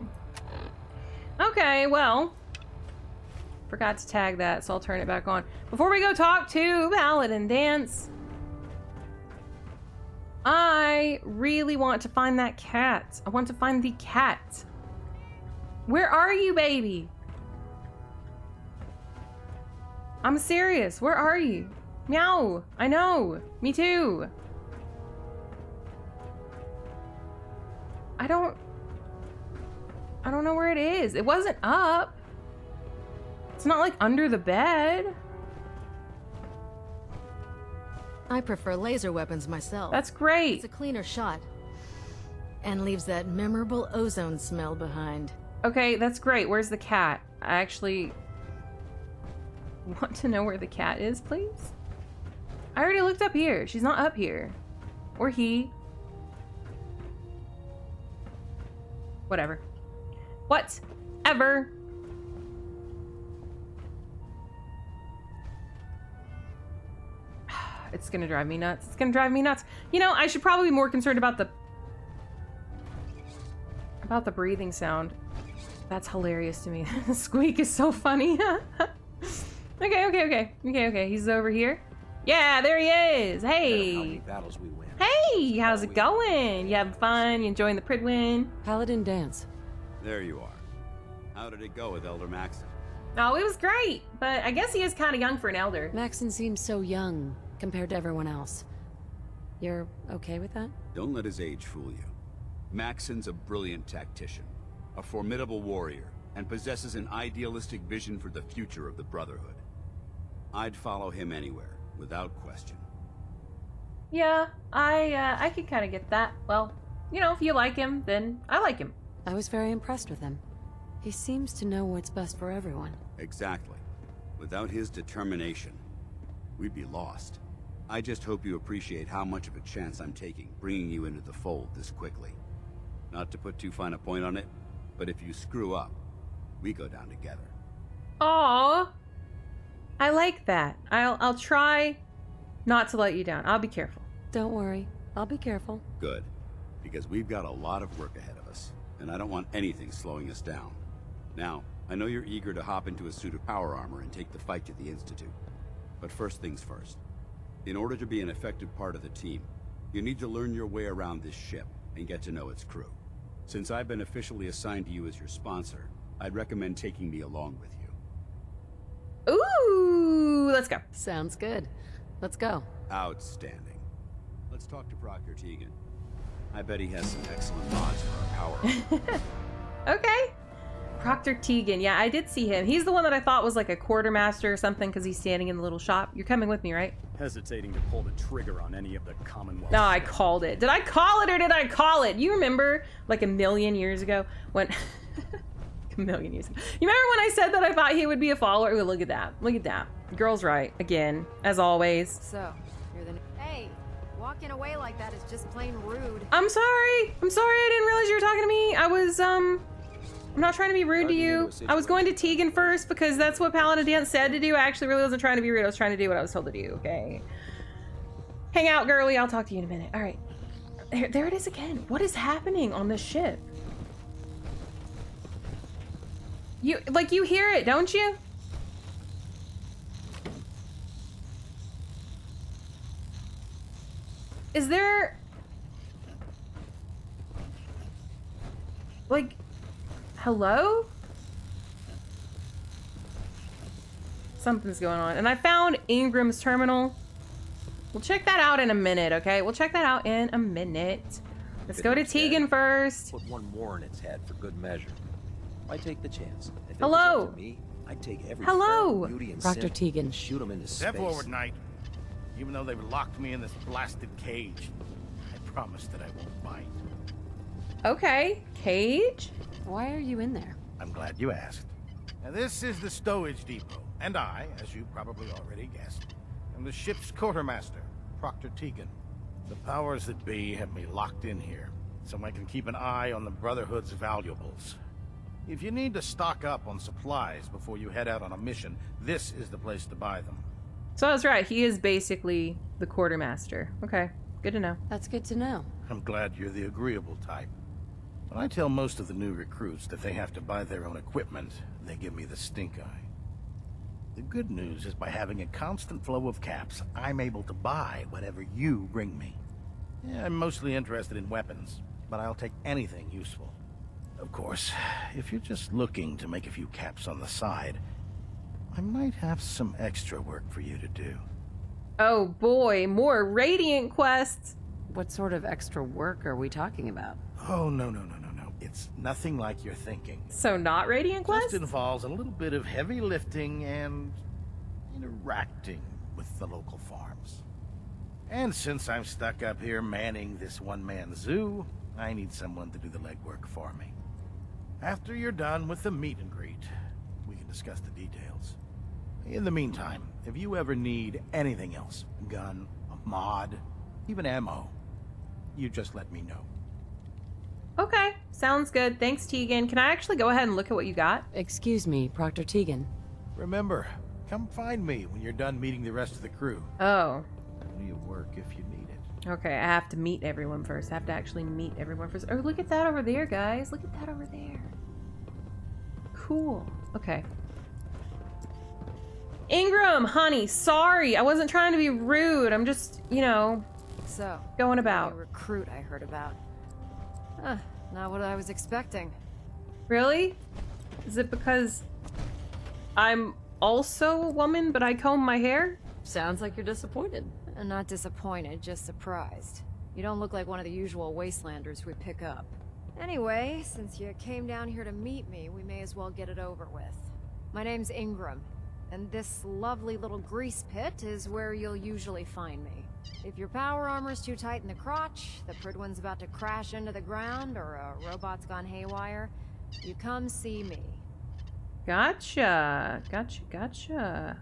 Okay, well, forgot to tag that, so I'll turn it back on. Before we go talk to Paladin Dance, I really want to find that cat. I want to find the cat. Where are you, baby? I'm serious. Where are you? Meow. I know. Me too. I don't know where it is. It wasn't up. It's not like under the bed. I prefer laser weapons myself. That's great. It's a cleaner shot. And leaves that memorable ozone smell behind. Okay, that's great. Where's the cat? I actually want to know where the cat is, please. I already looked up here. She's not up here. Or he. Whatever. Whatever. It's gonna drive me nuts. It's gonna drive me nuts. You know, I should probably be more concerned about the breathing sound. That's hilarious to me. The squeak is so funny. Okay. He's over here. Yeah, there he is. Hey. How many battles we win. Hey, how's it going? You having fun? You enjoying the Prydwen? Paladin Dance. There you are. How did it go with Elder Maxson? Oh, it was great, but I guess he is kind of young for an elder. Maxson seems so young compared to everyone else. You're okay with that? Don't let his age fool you. Maxson's a brilliant tactician, a formidable warrior, and possesses an idealistic vision for the future of the Brotherhood. I'd follow him anywhere, without question. Yeah, I could kind of get that. Well, you know, if you like him, then I like him. I was very impressed with him. He seems to know what's best for everyone. Exactly. Without his determination, we'd be lost. I just hope you appreciate how much of a chance I'm taking, bringing you into the fold this quickly. Not to put too fine a point on it, but if you screw up, we go down together. Aww. I like that. I'll try not to let you down. I'll be careful. Don't worry. I'll be careful. Good. Because we've got a lot of work ahead of us, and I don't want anything slowing us down. Now, I know you're eager to hop into a suit of power armor and take the fight to the Institute. But first things first. In order to be an effective part of the team, you need to learn your way around this ship and get to know its crew. Since I've been officially assigned to you as your sponsor, I'd recommend taking me along with you. Ooh, let's go. Sounds good. Let's go. Outstanding. Let's talk to Proctor Tegan. I bet he has some excellent mods for our power. Okay. Proctor Tegan. Yeah, I did see him. He's the one that I thought was like a quartermaster or something because he's standing in the little shop. You're coming with me, right? Hesitating to pull the trigger on any of the Commonwealth. No, I called it. Did I call it or did I call it? You remember like a million years ago when... a million years ago. You remember when I said that I thought he would be a follower? Ooh, look at that. Look at that. Girl's right. Again, as always. So, you're the... Hey, walking away like that is just plain rude. I'm sorry. I'm sorry. I didn't realize you were talking to me. I was, I'm not trying to be rude to you. I was going to Tegan first because that's what Paladin Dance said to do. I actually really wasn't trying to be rude. I was trying to do what I was told to do, okay? Hang out, girly. I'll talk to you in a minute. All right. There it is again. What is happening on this ship? You hear it, don't you? Is there... like... hello? Something's going on. And I found Ingram's terminal. We'll check that out in a minute, okay? We'll check that out in a minute. Let's go to Tegan first. Put one more in its head for good measure. Why take the chance? If Hello. It was up to me, I'd take every Hello. beauty and Dr. sin Tegan. and shoot them into Step space. forward, Knight. Even though they've locked me in this blasted cage, I promise that I won't bite. Okay, cage? Why are you in there? I'm glad you asked. Now, this is the stowage depot, and I, as you probably already guessed, am the ship's quartermaster, Proctor Tegan. The powers that be have me locked in here, so I can keep an eye on the Brotherhood's valuables. If you need to stock up on supplies before you head out on a mission, this is the place to buy them. So I was right. He is basically the quartermaster. Okay, good to know. That's good to know. I'm glad you're the agreeable type. When I tell most of the new recruits that they have to buy their own equipment, they give me the stink eye. The good news is by having a constant flow of caps, I'm able to buy whatever you bring me. Yeah, I'm mostly interested in weapons, but I'll take anything useful. Of course, if you're just looking to make a few caps on the side, I might have some extra work for you to do. Oh boy, more Radiant quests. What sort of extra work are we talking about? Oh, no. It's nothing like you're thinking. So not Radiant quests? Just involves a little bit of heavy lifting and interacting with the local farms. And since I'm stuck up here manning this one-man zoo, I need someone to do the legwork for me. After you're done with the meet and greet, we can discuss the details. In the meantime, if you ever need anything else, a gun, a mod, even ammo, you just let me know. Okay, sounds good. Thanks, Tegan. Can I actually go ahead and look at what you got? Excuse me, Proctor Tegan. Remember, come find me when you're done meeting the rest of the crew. Oh. Plenty of work if you need it. Okay, I have to meet everyone first. I have to actually meet everyone first. Oh, look at that over there, guys. Look at that over there. Cool. Okay. Ingram, honey, sorry. I wasn't trying to be rude. I'm just, So, going about. the recruit I heard about. Not what I was expecting. Really? Is it because I'm also a woman, but I comb my hair? Sounds like you're disappointed. Not disappointed, just surprised. You don't look like one of the usual wastelanders we pick up. Anyway, since you came down here to meet me, we may as well get it over with. My name's Ingram, and this lovely little grease pit is where you'll usually find me. If your power armor's too tight in the crotch, the Prydwen's about to crash into the ground, or a robot's gone haywire, you come see me. Gotcha. Gotcha.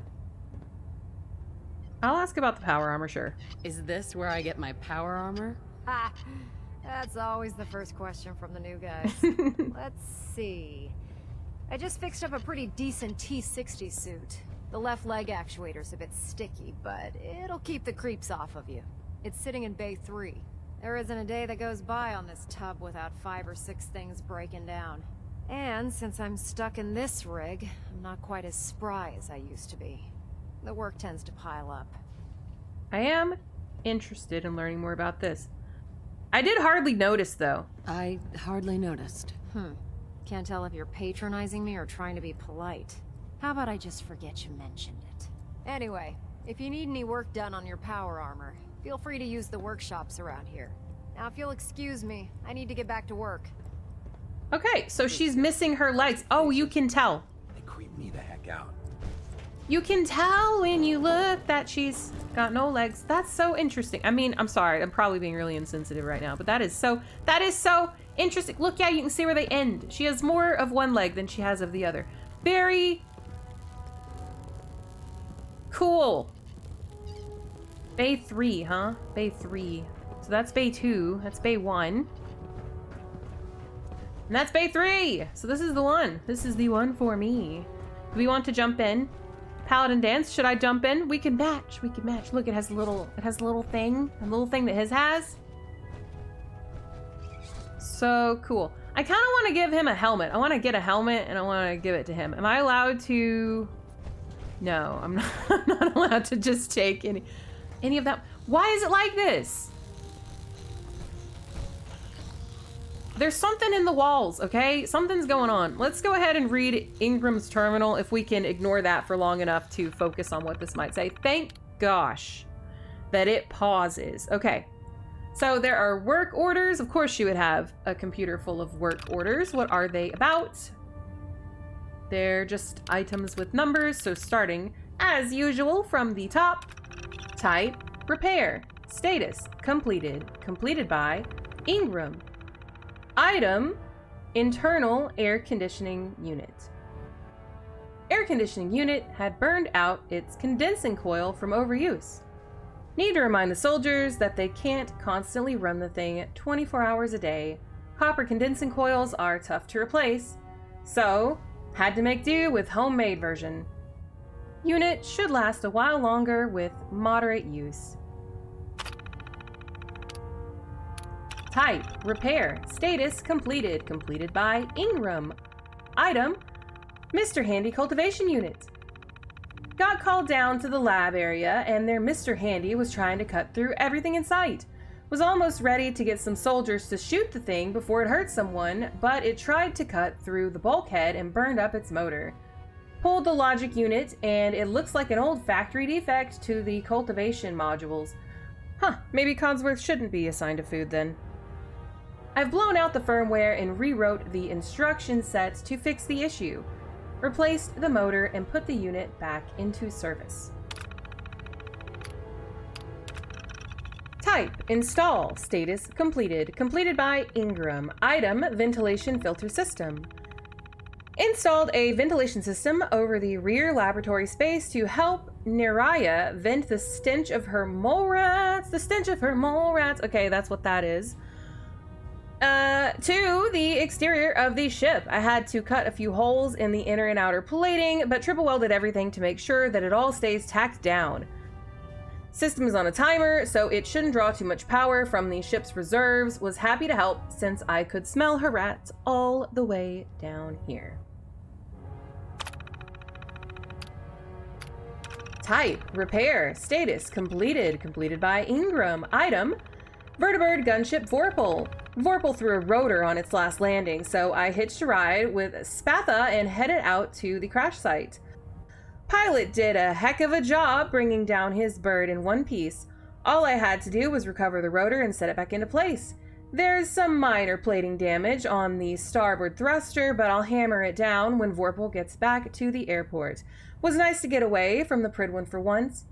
I'll ask about the power armor, sure. Is this where I get my power armor? Ha! That's always the first question from the new guys. Let's see. I just fixed up a pretty decent T-60 suit. The left leg actuator's a bit sticky, but it'll keep the creeps off of you. It's sitting in Bay 3. There isn't a day that goes by on this tub without 5 or 6 things breaking down. And since I'm stuck in this rig, I'm not quite as spry as I used to be. The work tends to pile up. I am interested in learning more about this. I did hardly notice, though. I hardly noticed. Can't tell if you're patronizing me or trying to be polite. How about I just forget you mentioned it? Anyway, if you need any work done on your power armor, feel free to use the workshops around here. Now, if you'll excuse me, I need to get back to work. Okay, so she's missing her legs. Oh, you can tell. They creep me the heck out. You can tell when you look that she's got no legs. That's so interesting. I mean, I'm sorry. I'm probably being really insensitive right now, but that is so interesting. Look, yeah, you can see where they end. She has more of one leg than she has of the other. Very cool. Bay 3, huh? Bay 3. So that's Bay 2. That's Bay 1. And that's Bay 3! So this is the one. This is the one for me. Do we want to jump in? Paladin dance? Should I jump in? We can match. We can match. Look, it has a little thing. A little thing that his has. So cool. I kind of want to give him a helmet. I want to get a helmet and I want to give it to him. Am I allowed to? No, I'm not, I'm not allowed to just take any of that. Why is it like this? There's something in the walls, okay? Something's going on. Let's go ahead and read Ingram's terminal if we can ignore that for long enough to focus on what this might say. Thank gosh that it pauses. Okay, so there are work orders. Of course she would have a computer full of work orders. What are they about? They're just items with numbers. So starting as usual from the top, type, repair, status, completed, completed by Ingram. Item, internal air conditioning unit. Air conditioning unit had burned out its condensing coil from overuse. Need to remind the soldiers that they can't constantly run the thing 24 hours a day. Copper condensing coils are tough to replace, so had to make do with homemade version. Unit should last a while longer with moderate use. Type, repair, status, completed, completed by Ingram. Item, Mr. Handy cultivation unit. Got called down to the lab area and their Mr. Handy was trying to cut through everything in sight. Was almost ready to get some soldiers to shoot the thing before it hurt someone, but it tried to cut through the bulkhead and burned up its motor. Pulled the logic unit and it looks like an old factory defect to the cultivation modules. Huh, maybe Codsworth shouldn't be assigned to food then. I've blown out the firmware and rewrote the instruction sets to fix the issue. Replaced the motor and put the unit back into service. Type, install, status, completed, completed by Ingram. Item, ventilation filter system. Installed a ventilation system over the rear laboratory space to help Neraya vent the stench of her mole rats. The stench of her mole rats. Okay, that's what that is. To the exterior of the ship. I had to cut a few holes in the inner and outer plating, but triple welded everything to make sure that it all stays tacked down. System is on a timer, so it shouldn't draw too much power from the ship's reserves. Was happy to help since I could smell her rats all the way down here. Type, repair, status, completed, completed by Ingram. Item, Vertibird gunship Vorpal. Vorpal threw a rotor on its last landing, so I hitched a ride with Spatha and headed out to the crash site. Pilot did a heck of a job bringing down his bird in one piece. All I had to do was recover the rotor and set it back into place. There's some minor plating damage on the starboard thruster, but I'll hammer it down when Vorpal gets back to the airport. Was nice to get away from the Prydwen for once.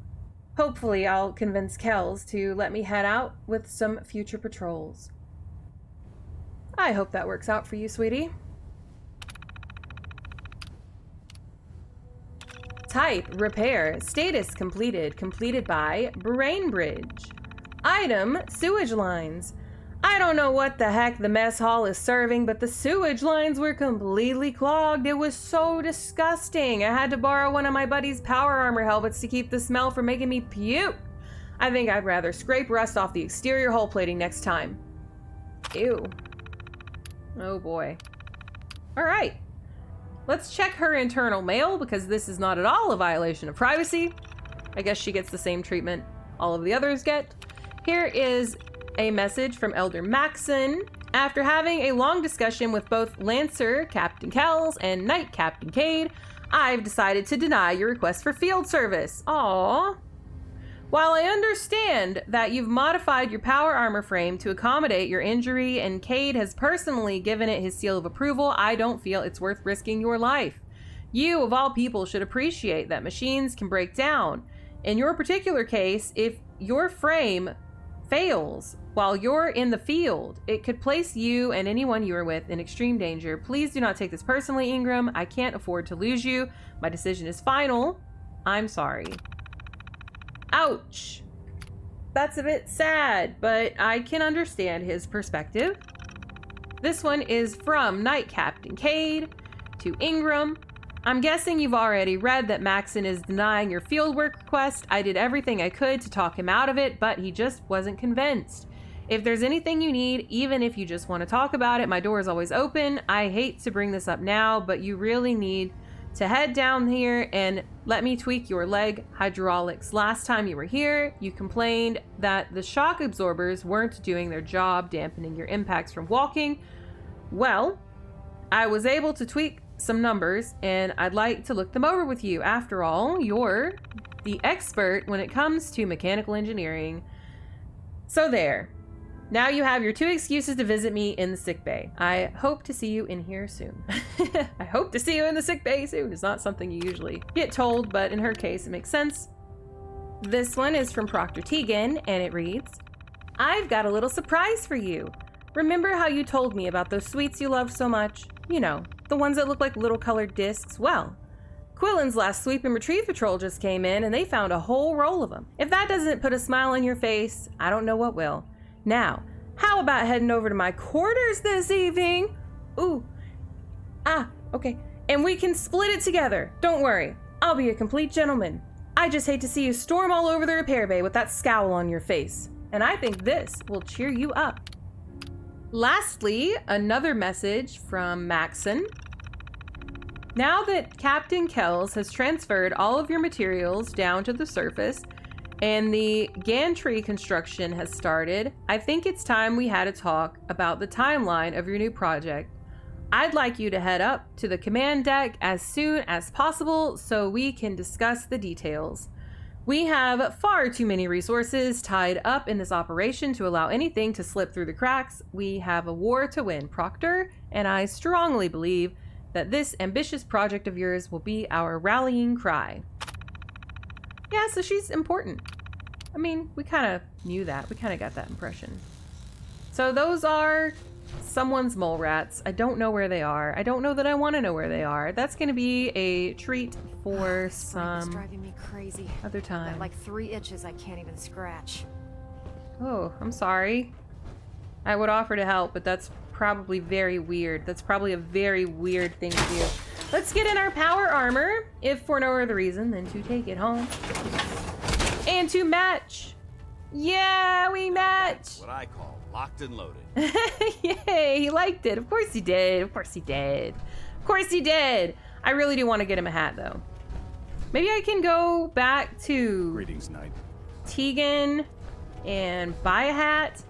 Hopefully I'll convince Kells to let me head out with some future patrols. I hope that works out for you, sweetie. Type, repair, status completed, completed by Brainbridge. Item, sewage lines. I don't know what the heck the mess hall is serving, but the sewage lines were completely clogged. It was so disgusting. I had to borrow one of my buddy's power armor helmets to keep the smell from making me puke. I think I'd rather scrape rust off the exterior hull plating next time. Ew. Oh boy. All right. Let's check her internal mail because this is not at all a violation of privacy. I guess she gets the same treatment all of the others get. Here is a message from Elder Maxson. After having a long discussion with both Lancer Captain Kells and Knight Captain Cade, I've decided to deny your request for field service. Aww. While I understand that you've modified your power armor frame to accommodate your injury and Cade has personally given it his seal of approval, I don't feel it's worth risking your life. You, of all people, should appreciate that machines can break down. In your particular case, if your frame fails while you're in the field, it could place you and anyone you are with in extreme danger. Please do not take this personally, Ingram. I can't afford to lose you. My decision is final. I'm sorry. Ouch. That's a bit sad, but I can understand his perspective. This one is from Knight Captain Cade to Ingram. I'm guessing you've already read that Maxson is denying your fieldwork request. I did everything I could to talk him out of it, but he just wasn't convinced. If there's anything you need, even if you just want to talk about it, my door is always open. I hate to bring this up now, but you really need to head down here and let me tweak your leg hydraulics. Last time you were here, you complained that the shock absorbers weren't doing their job, dampening your impacts from walking. Well, I was able to tweak some numbers and I'd like to look them over with you. After all, you're the expert when it comes to mechanical engineering. So there. Now you have your 2 excuses to visit me in the sickbay. I hope to see you in here soon. I hope to see you in the sickbay soon. It's not something you usually get told, but in her case, it makes sense. This one is from Proctor Tegan, and it reads, I've got a little surprise for you. Remember how you told me about those sweets you loved so much? You know, the ones that look like little colored discs? Well, Quillen's last sweep and retrieve patrol just came in, and they found a whole roll of them. If that doesn't put a smile on your face, I don't know what will. Now, how about heading over to my quarters this evening? Ooh. Okay. And we can split it together. Don't worry. I'll be a complete gentleman. I just hate to see you storm all over the repair bay with that scowl on your face. And I think this will cheer you up. Lastly, another message from Maxson. Now that Captain Kells has transferred all of your materials down to the surface, and the gantry construction has started, I think it's time we had a talk about the timeline of your new project. I'd like you to head up to the command deck as soon as possible so we can discuss the details. We have far too many resources tied up in this operation to allow anything to slip through the cracks. We have a war to win, Proctor, and I strongly believe that this ambitious project of yours will be our rallying cry. Yeah, so she's important. I mean, we kind of knew that. We kind of got that impression. So those are someone's mole rats. I don't know where they are. I don't know that I want to know where they are. That's going to be a treat for some driving me crazy. Other time. Got like 3 itches I can't even scratch. Oh, I'm sorry. I would offer to help, but that's probably very weird. That's probably a very weird thing to do. Let's get in our power armor, if for no other reason than to take it home. And to match. Yeah, we match. What I call locked and loaded. Yay, he liked it. Of course he did. Of course he did. Of course he did. I really do want to get him a hat, though. Maybe I can go back to Greetings, Knight. Tegan and buy a hat.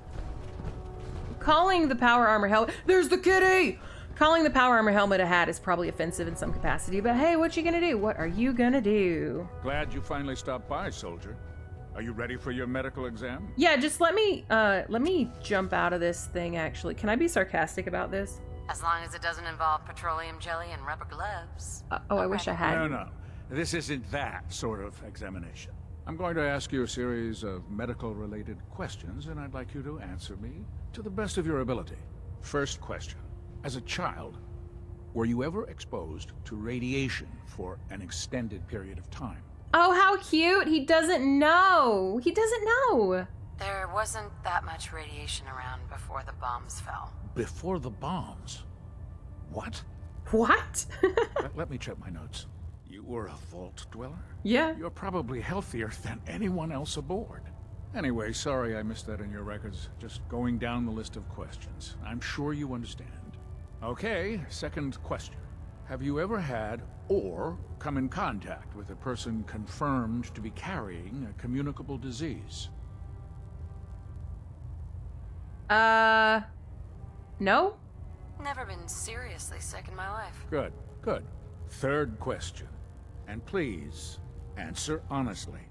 Calling the power armor helmet. There's the kitty! Calling the power armor helmet a hat is probably offensive in some capacity, but hey, what you gonna do? What are you gonna do? Glad you finally stopped by, soldier. Are you ready for your medical exam? Yeah, just let me jump out of this thing, actually. Can I be sarcastic about this? As long as it doesn't involve petroleum jelly and rubber gloves. I wish I had. No. This isn't that sort of examination. I'm going to ask you a series of medical-related questions, and I'd like you to answer me to the best of your ability. First question. As a child, were you ever exposed to radiation for an extended period of time? Oh, how cute. He doesn't know. He doesn't know. There wasn't that much radiation around before the bombs fell. Before the bombs? What? What? Let me check my notes. You were a vault dweller? Yeah. You're probably healthier than anyone else aboard. Anyway, sorry I missed that in your records. Just going down the list of questions. I'm sure you understand. Okay, second question. Have you ever had or come in contact with a person confirmed to be carrying a communicable disease? No? Never been seriously sick in my life. Good. Third question. And please, answer honestly.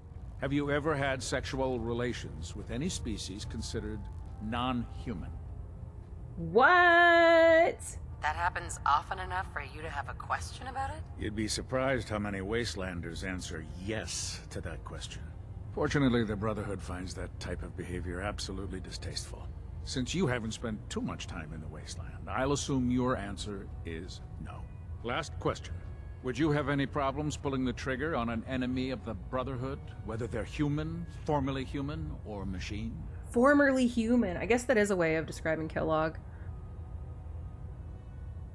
Have you ever had sexual relations with any species considered non-human? What? That happens often enough for you to have a question about it? You'd be surprised how many Wastelanders answer yes to that question. Fortunately, the Brotherhood finds that type of behavior absolutely distasteful. Since you haven't spent too much time in the Wasteland, I'll assume your answer is no. Last question. Would you have any problems pulling the trigger on an enemy of the Brotherhood, whether they're human, formerly human, or machine? Formerly human. I guess that is a way of describing Kellogg.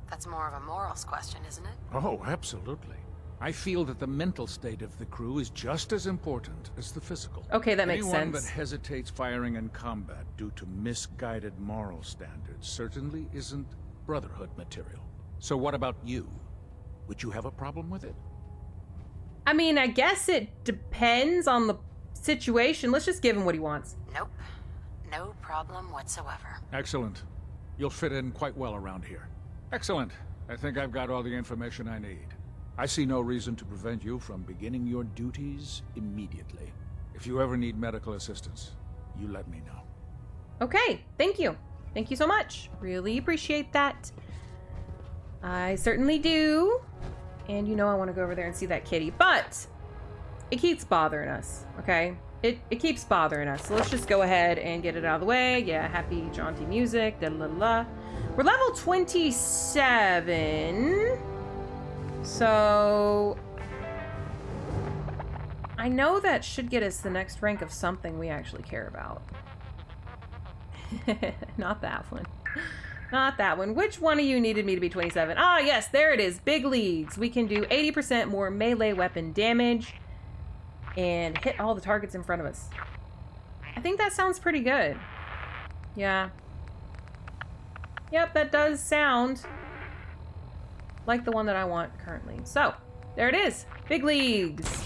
That's more of a morals question, isn't it? Oh, absolutely. I feel that the mental state of the crew is just as important as the physical. Okay, that makes Anyone sense. that hesitates firing in combat due to misguided moral standards certainly isn't Brotherhood material. So what about you? Would you have a problem with it? I mean, I guess it depends on the situation. Let's just give him what he wants. Nope. No problem whatsoever. Excellent. You'll fit in quite well around here. Excellent. I think I've got all the information I need. I see no reason to prevent you from beginning your duties immediately. If you ever need medical assistance, you let me know. Okay, thank you. Thank you so much. Really appreciate that. I certainly do. And you know I want to go over there and see that kitty, but it keeps bothering us, okay? It keeps bothering us. So let's just go ahead and get it out of the way. Yeah, happy jaunty music. Da la la. We're level 27. So I know that should get us the next rank of something we actually care about. Not that one. Not that one. Which one of you needed me to be 27? Ah, yes, there it is. Big leagues. We can do 80% more melee weapon damage and hit all the targets in front of us. I think that sounds pretty good. Yeah. Yep, that does sound like the one that I want currently. So, there it is. Big leagues.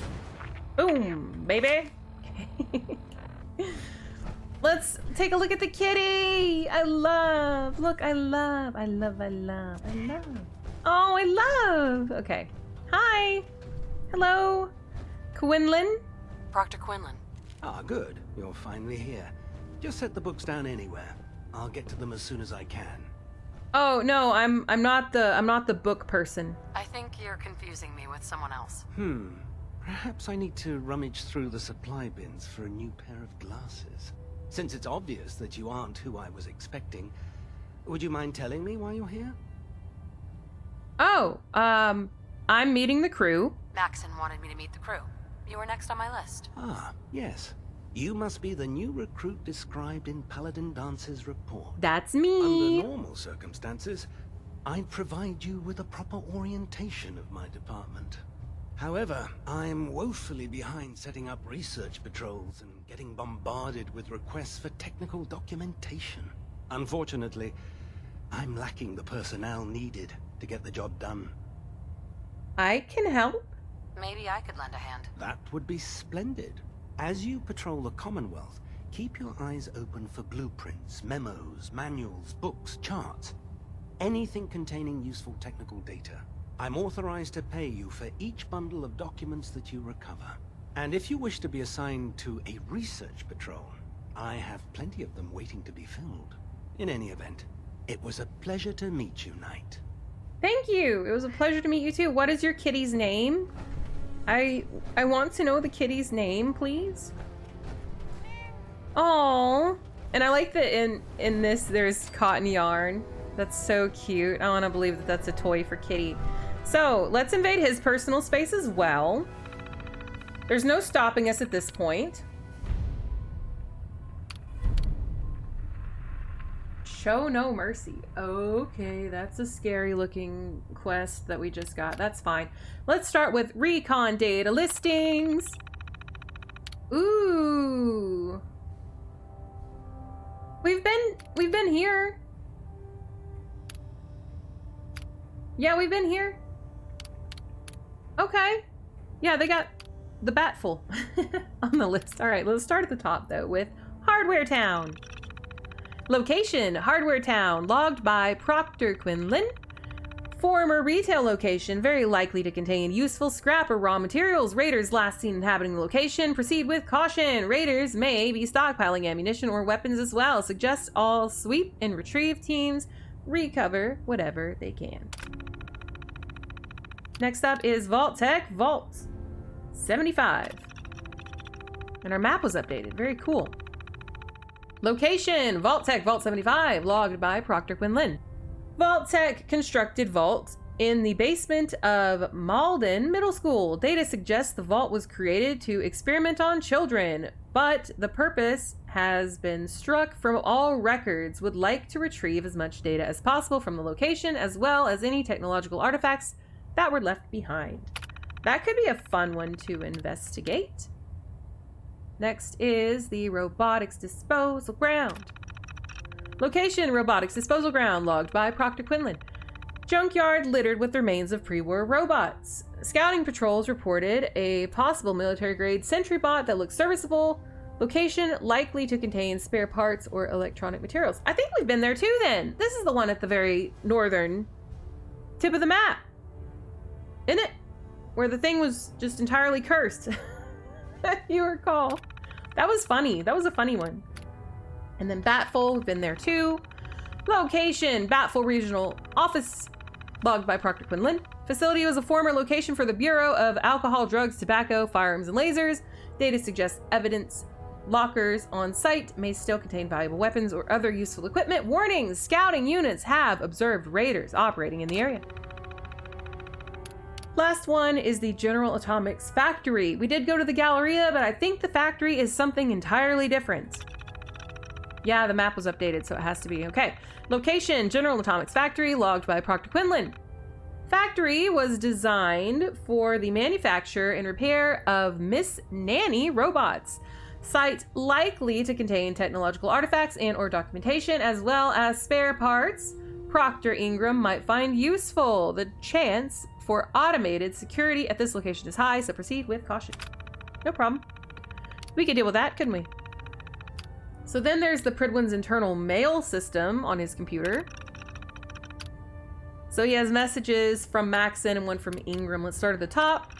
Boom, baby. Let's take a look at the kitty. I love. Look, I love. Oh, I love. Okay. Hi. Hello. Quinlan. Proctor Quinlan. Ah, good. You're finally here. Just set the books down anywhere. I'll get to them as soon as I can. Oh no, I'm not the book person. I think you're confusing me with someone else. Perhaps I need to rummage through the supply bins for a new pair of glasses. Since it's obvious that you aren't who I was expecting, would you mind telling me why you're here? Oh, I'm meeting the crew. Maxson wanted me to meet the crew. You were next on my list. Ah, yes. You must be the new recruit described in Paladin Dance's report. That's me. Under normal circumstances, I'd provide you with a proper orientation of my department. However, I'm woefully behind setting up research patrols and getting bombarded with requests for technical documentation. Unfortunately, I'm lacking the personnel needed to get the job done. I can help. Maybe I could lend a hand. That would be splendid. As you patrol the Commonwealth, keep your eyes open for blueprints, memos, manuals, books, charts. Anything containing useful technical data. I'm authorized to pay you for each bundle of documents that you recover. And if you wish to be assigned to a research patrol, I have plenty of them waiting to be filled. In any event, it was a pleasure to meet you, Knight. Thank you. It was a pleasure to meet you too. What is your kitty's name? I want to know the kitty's name, please. Oh, and I like that in this there's cotton yarn. That's so cute. I want to believe that that's a toy for Kitty. So let's invade his personal space as well. There's no stopping us at this point. Show no mercy. Okay, that's a scary looking quest that we just got. That's fine. Let's start with recon data listings. Ooh. We've been here. Yeah, we've been here. Okay. Yeah, they got the Batful on the list. All right, let's start at the top though with Hardware Town. Location, Hardware Town, logged by Proctor Quinlan. Former retail location, very likely to contain useful scrap or raw materials. Raiders last seen inhabiting the location. Proceed with caution. Raiders may be stockpiling ammunition or weapons as well. Suggest all sweep and retrieve teams recover whatever they can. Next up is Vault Tech Vault 75. And our map was updated. Very cool. Location, Vault Tech Vault 75, logged by Proctor Quinlan. Vault Tech constructed vault in the basement of Malden Middle School. Data suggests the vault was created to experiment on children, but the purpose has been struck from all records. Would like to retrieve as much data as possible from the location, as well as any technological artifacts that were left behind. That could be a fun one to investigate. Next is the Robotics Disposal Ground. Location, Robotics Disposal Ground, logged by Proctor Quinlan. Junkyard littered with remains of pre-war robots. Scouting patrols reported a possible military-grade sentry bot that looks serviceable. Location likely to contain spare parts or electronic materials. I think we've been there too then. This is the one at the very northern tip of the map. Isn't it? Where the thing was just entirely cursed. If you recall. That was funny. That was a funny one. And then Batful, we've been there too. Location, Batful Regional Office, logged by Proctor Quinlan. Facility was a former location for the Bureau of Alcohol, Drugs, Tobacco, Firearms, and Lasers. Data suggests evidence lockers on site may still contain valuable weapons or other useful equipment. Warnings, scouting units have observed raiders operating in the area. Last one is the General Atomics Factory. We did go to the Galleria, but I think the factory is something entirely different. Yeah, the map was updated, so it has to be. Okay. Location, General Atomics Factory, logged by Proctor Quinlan. Factory was designed for the manufacture and repair of Miss Nanny robots. Site likely to contain technological artifacts and or documentation, as well as spare parts Proctor Ingram might find useful. The chance for automated security at this location is high, so proceed with caution. No problem. We could deal with that, couldn't we? So then there's the Prydwen's internal mail system on his computer. So he has messages from Maxson and one from Ingram. Let's start at the top.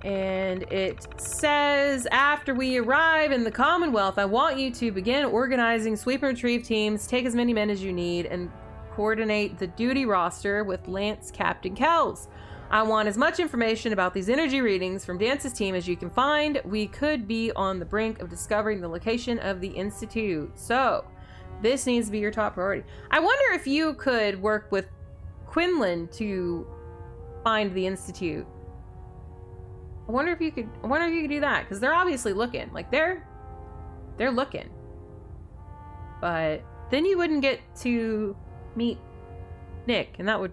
And it says, after we arrive in the Commonwealth, I want you to begin organizing sweep and retrieve teams, take as many men as you need, and coordinate the duty roster with Lance Captain Kells. I want as much information about these energy readings from Dance's team as you can find. We could be on the brink of discovering the location of the Institute. So, this needs to be your top priority. I wonder if you could work with Quinlan to find the Institute. I wonder if you could do that, because they're obviously looking. Like, they're looking. But then you wouldn't get to meet Nick, and that'd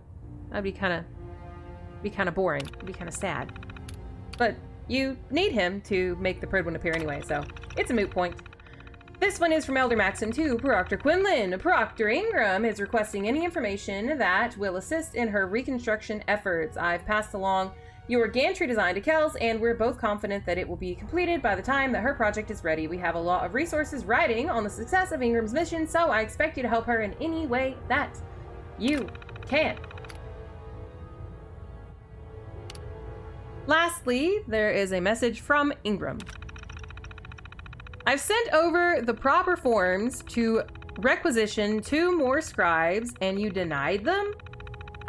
be kind of boring. It'd be kind of sad. But you need him to make the Prydwen appear anyway, so it's a moot point. This one is from Elder Maxson to Proctor Quinlan. Proctor Ingram is requesting any information that will assist in her reconstruction efforts. I've passed along your gantry design to Kells, and we're both confident that it will be completed by the time that her project is ready. We have a lot of resources riding on the success of Ingram's mission, so I expect you to help her in any way that you can. Lastly, there is a message from Ingram. I've sent over the proper forms to requisition 2 more scribes, and you denied them?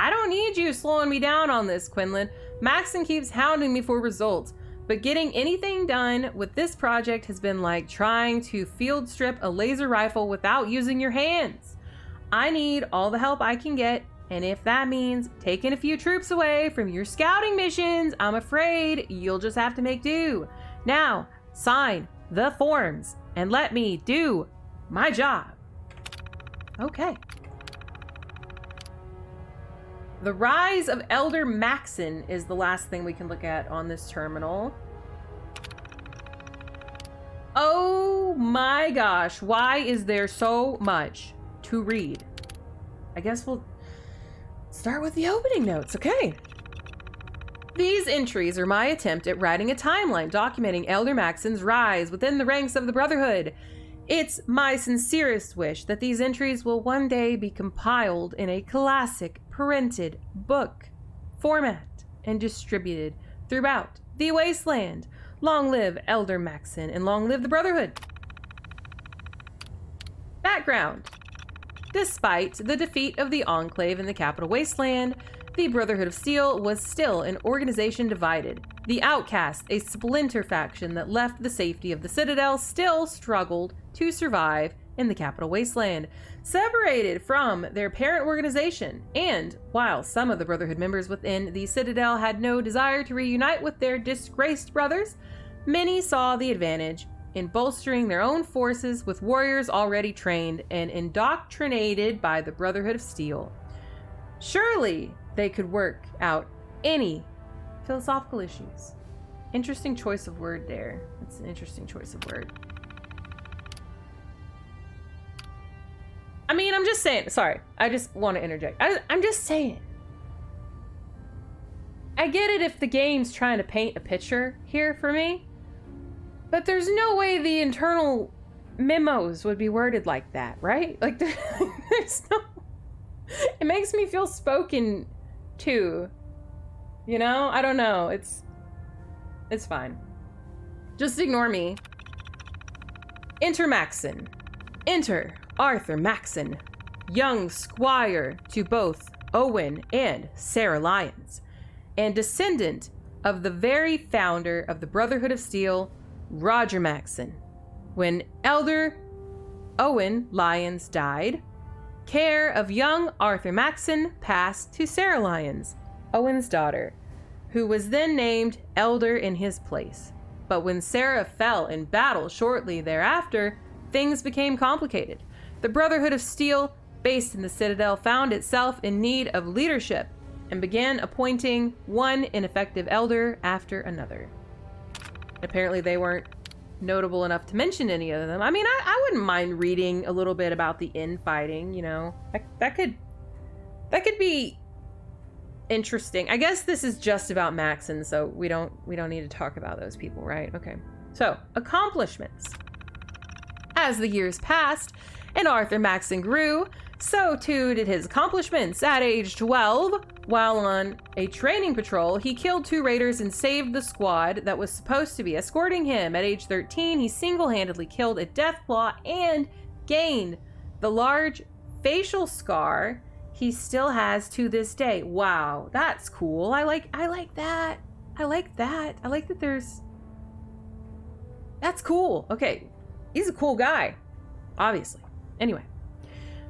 I don't need you slowing me down on this, Quinlan. Maxson keeps hounding me for results, but getting anything done with this project has been like trying to field strip a laser rifle without using your hands. I need all the help I can get, and if that means taking a few troops away from your scouting missions, I'm afraid you'll just have to make do. Now, sign the forms and let me do my job. Okay. The rise of Elder Maxson is the last thing we can look at on this terminal. Oh my gosh, why is there so much to read? I guess we'll start with the opening notes, okay? These entries are my attempt at writing a timeline documenting Elder Maxson's rise within the ranks of the Brotherhood. It's my sincerest wish that these entries will one day be compiled in a classic printed book format and distributed throughout the wasteland. Long live Elder Maxson and long live the Brotherhood. Background. Despite the defeat of the Enclave in the Capital Wasteland, the Brotherhood of Steel was still an organization divided. The Outcasts, a splinter faction that left the safety of the Citadel, still struggled to survive in the Capital Wasteland, separated from their parent organization. And while some of the Brotherhood members within the Citadel had no desire to reunite with their disgraced brothers, many saw the advantage in bolstering their own forces with warriors already trained and indoctrinated by the Brotherhood of Steel. Surely they could work out any philosophical issues. Interesting choice of word there. That's an interesting choice of word. I mean, I'm just saying. Sorry, I just want to interject. I'm just saying. I get it if the game's trying to paint a picture here for me, but there's no way the internal memos would be worded like that, right? Like, there's no... It makes me feel spoken to. You know? I don't know. It's fine. Just ignore me. Enter Maxson. Enter Arthur Maxson, young squire to both Owen and Sarah Lyons, and descendant of the very founder of the Brotherhood of Steel, Roger Maxson. When Elder Owen Lyons died, care of young Arthur Maxson passed to Sarah Lyons, Owen's daughter, who was then named Elder in his place. But when Sarah fell in battle shortly thereafter, things became complicated. The Brotherhood of Steel, based in the Citadel, found itself in need of leadership and began appointing one ineffective elder after another. Apparently they weren't notable enough to mention any of them. I mean, I wouldn't mind reading a little bit about the infighting, you know. That could be interesting. I guess this is just about Maxson, so we don't need to talk about those people, right? Okay. So, accomplishments. As the years passed and Arthur Maxson grew, so too did his accomplishments. At age 12, while on a training patrol, he killed 2 raiders and saved the squad that was supposed to be escorting him. At age 13, he single-handedly killed a Deathclaw and gained the large facial scar he still has to this day. Wow, that's cool. I like that. I like that there's... That's cool. Okay, he's a cool guy, obviously. Anyway,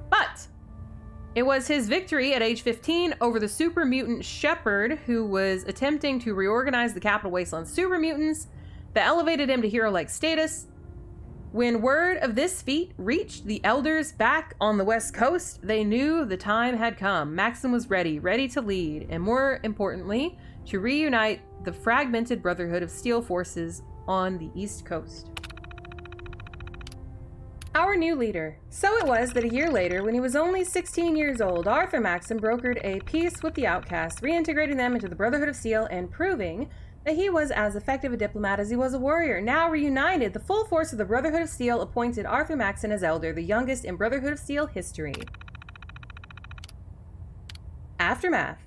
but it was his victory at age 15 over the super mutant Shepard, who was attempting to reorganize the Capital Wasteland super mutants, that elevated him to hero-like status. When word of this feat reached the elders back on the West Coast, they knew the time had come. Maxson was ready to lead, and more importantly, to reunite the fragmented Brotherhood of Steel forces on the East Coast. Our new leader. So it was that a year later, when he was only 16 years old, Arthur Maxson brokered a peace with the outcasts, reintegrating them into the Brotherhood of Steel and proving that he was as effective a diplomat as he was a warrior. Now reunited, the full force of the Brotherhood of Steel appointed Arthur Maxson as Elder, the youngest in Brotherhood of Steel history. Aftermath.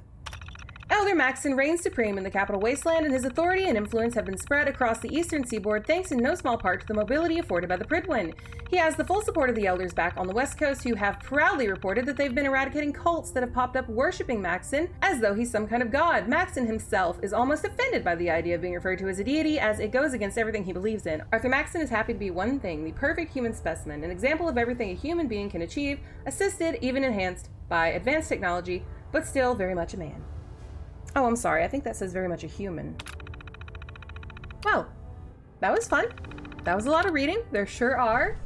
Elder Maxson reigns supreme in the Capital Wasteland, and his authority and influence have been spread across the eastern seaboard thanks in no small part to the mobility afforded by the Prydwen. He has the full support of the elders back on the West Coast, who have proudly reported that they've been eradicating cults that have popped up worshipping Maxson as though he's some kind of god. Maxson himself is almost offended by the idea of being referred to as a deity, as it goes against everything he believes in. Arthur Maxson is happy to be one thing, the perfect human specimen, an example of everything a human being can achieve, assisted, even enhanced, by advanced technology, but still very much a man. Oh, I'm sorry. I think that says very much a human. Well, that was fun. That was a lot of reading. There sure are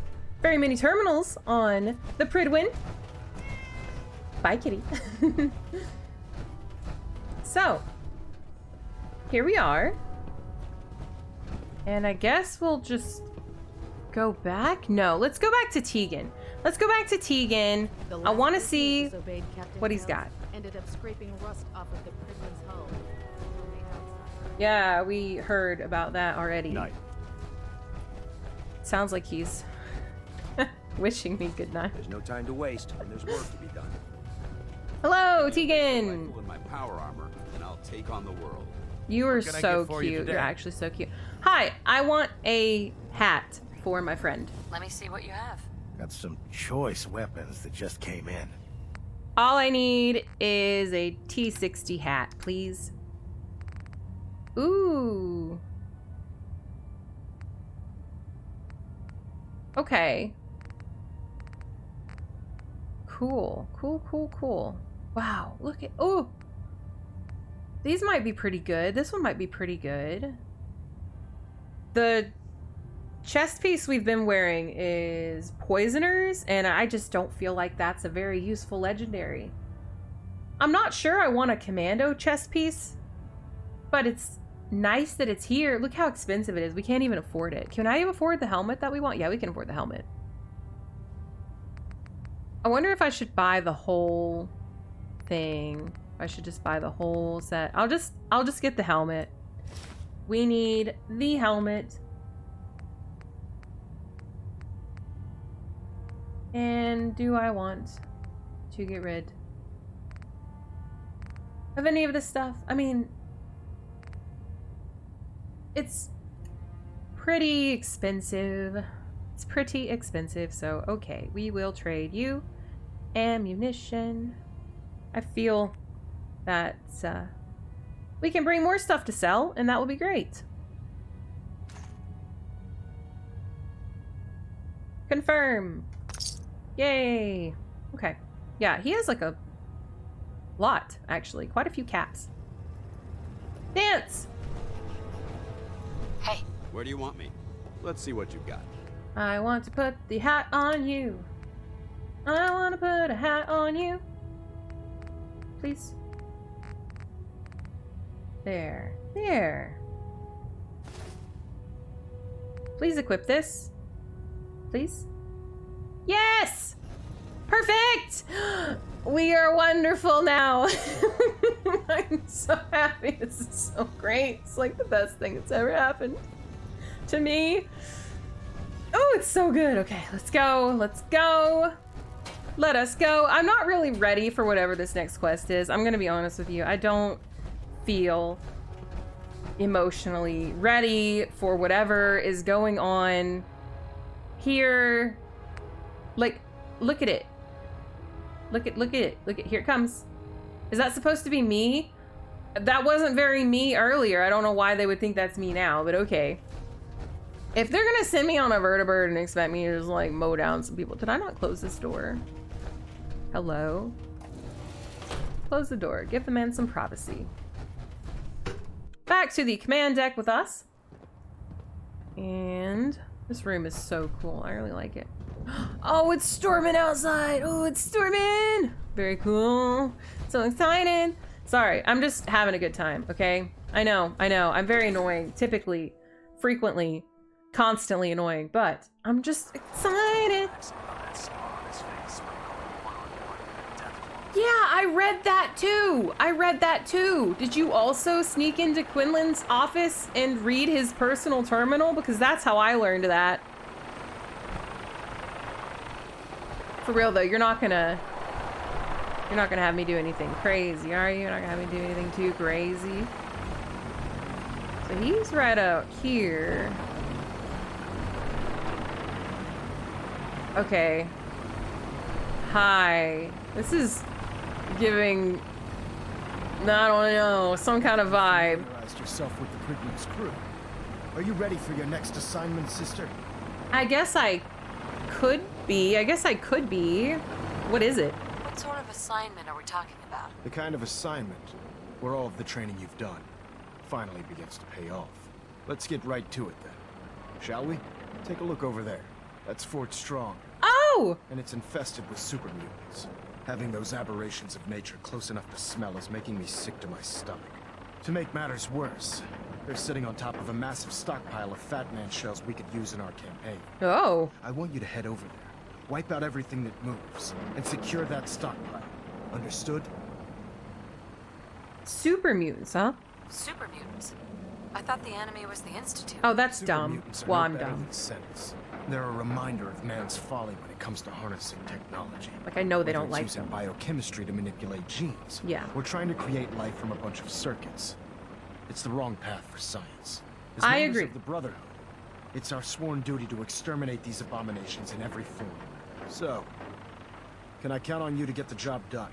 very many terminals on the Prydwen. Bye, kitty. So, here we are. And I guess we'll just go back. No, let's go back to Tegan. Let's go back to Tegan. I want to see what he's got. Ended up scraping rust off of the Prydwen's hull. Yeah, we heard about that already. Night. Sounds like he's wishing me good night. There's no time to waste, and there's work to be done. Hello, Tegan. In my power armor, and I'll take on the world. You are so cute. You're actually so cute. Hi, I want a hat for my friend. Let me see what you have. Got some choice weapons that just came in. All I need is a T60 hat, please. Ooh. Okay. Cool. Cool. Wow, look at... Oh! These might be pretty good. This one might be pretty good. The chest piece we've been wearing is Poisoners, and I just don't feel like that's a very useful legendary. I'm not sure I want a commando chest piece, but it's nice that it's here. Look how expensive it is. We can't even afford it. Can I afford the helmet that we want? Yeah, we can afford the helmet. I wonder if I should buy the whole thing. I should just buy the whole set. I'll just get the helmet. We need the helmet. And do I want to get rid of any of this stuff? I mean, it's pretty expensive. It's pretty expensive, so okay, we will trade you ammunition. I feel that we can bring more stuff to sell, and that will be great. Confirm. Yay. Okay. Yeah, he has like a lot, actually. Quite a few caps. Dance! Hey. Where do you want me? Let's see what you've got. I want to put the hat on you. I want to put a hat on you. Please. There. There. Please equip this. Please. Yes! Perfect! We are wonderful now. I'm so happy. This is so great. It's like the best thing that's ever happened to me. Oh, it's so good. Okay, let's go. Let's go. Let us go. I'm not really ready for whatever this next quest is. I'm gonna be honest with you. I don't feel emotionally ready for whatever is going on here. Like, look at it. Look at it. Look at, here it comes. Is that supposed to be me? That wasn't very me earlier. I don't know why they would think that's me now, but okay. If they're gonna send me on a vertibird and expect me to just like mow down some people, did I not close this door? Hello? Close the door. Give the man some privacy. Back to the command deck with us. And this room is so cool. I really like it. Oh, it's storming outside. Oh, it's storming. Very cool. So excited. Sorry, I'm just having a good time, okay? I know. I'm very annoying. Typically, frequently, constantly annoying, but I'm just excited. Yeah, I read that too. Did you also sneak into Quinlan's office and read his personal terminal? Because that's how I learned that. For real though, you're not gonna have me do anything crazy, are you? You're not gonna have me do anything too crazy. So he's right out here. Okay. Hi. This is giving, I don't know, some kind of vibe. Familiarized yourself with the Prydwen's crew. Are you ready for your next assignment, sister? I guess I could be. What is it? What sort of assignment are we talking about? The kind of assignment where all of the training you've done finally begins to pay off. Let's get right to it then. Shall we? Take a look over there. That's Fort Strong. Oh! And it's infested with super mutants. Having those aberrations of nature close enough to smell is making me sick to my stomach. To make matters worse, they're sitting on top of a massive stockpile of Fat Man shells we could use in our campaign. Oh. I want you to head over there, wipe out everything that moves, and secure that stockpile. Understood? Super mutants, huh? Super mutants? I thought the enemy was the Institute. Oh, that's Super dumb. mutants are Well, no I'm better dumb. than Senates. They're a reminder of man's folly when it comes to harnessing technology. Like, I know they Whether don't it's like using them. biochemistry to manipulate genes. Yeah. We're trying to create life from a bunch of circuits. It's the wrong path for science. As I members agree. of the Brotherhood, it's our sworn duty to exterminate these abominations in every form. So, can I count on you to get the job done?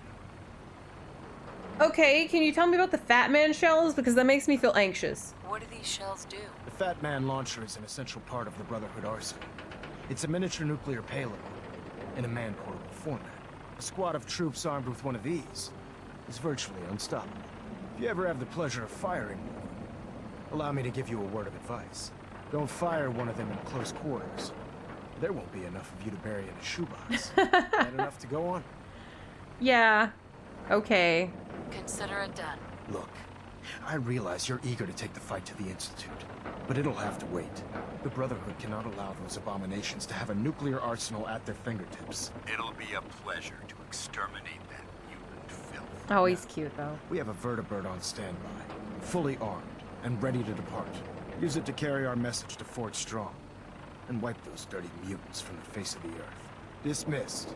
Okay, can you tell me about the Fat Man shells? Because that makes me feel anxious. What do these shells do? The Fat Man launcher is an essential part of the Brotherhood arsenal. It's a miniature nuclear payload in a man-portable format. A squad of troops armed with one of these is virtually unstoppable. If you ever have the pleasure of firing one, allow me to give you a word of advice. Don't fire one of them in close quarters. There won't be enough of you to bury in a shoebox. Not enough to go on. Yeah. Okay. Consider it done. Look, I realize you're eager to take the fight to the Institute, but it'll have to wait. The Brotherhood cannot allow those abominations to have a nuclear arsenal at their fingertips. It'll be a pleasure to exterminate that mutant filth. Oh, he's cute, though. We have a vertibird on standby, fully armed and ready to depart. Use it to carry our message to Fort Strong and wipe those dirty mutants from the face of the earth. Dismissed.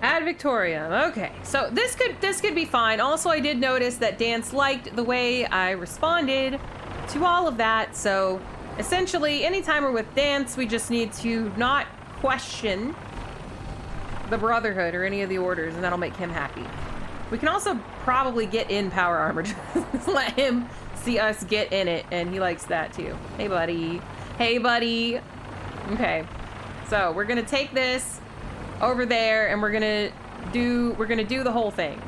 Ad Victoriam. Okay, so this could be fine. Also, I did notice that Dance liked the way I responded to all of that. So essentially, anytime we're with Dance, we just need to not question the Brotherhood or any of the orders, and that'll make him happy. We can also probably get in power armor. Just let him see us get in it, and he likes that too. Hey, buddy. Hey, buddy. Okay, so we're gonna take this over there, and we're gonna do the whole thing.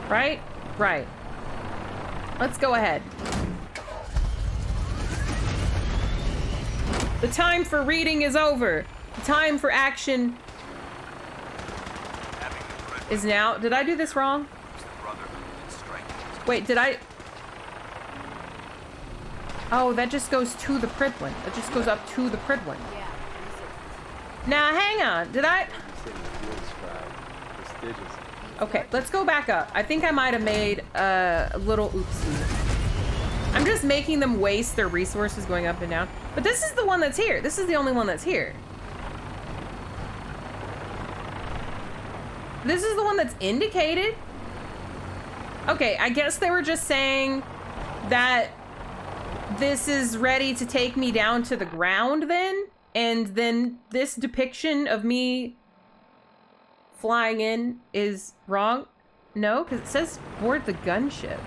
Right? Right. Let's go ahead. The time for reading is over. The time for action is now. Did I do this wrong? Wait, did I? Oh, that just goes to the Prydwen. That just goes up to the Prydwen. Now, hang on. Did I? Okay, let's go back up. I think I might have made a little oopsie. I'm just making them waste their resources going up and down. But this is the one that's here. This is the only one that's here. This is the one that's indicated. Okay, I guess they were just saying that this is ready to take me down to the ground then. And then this depiction of me flying in is wrong? No, because it says board the gunship.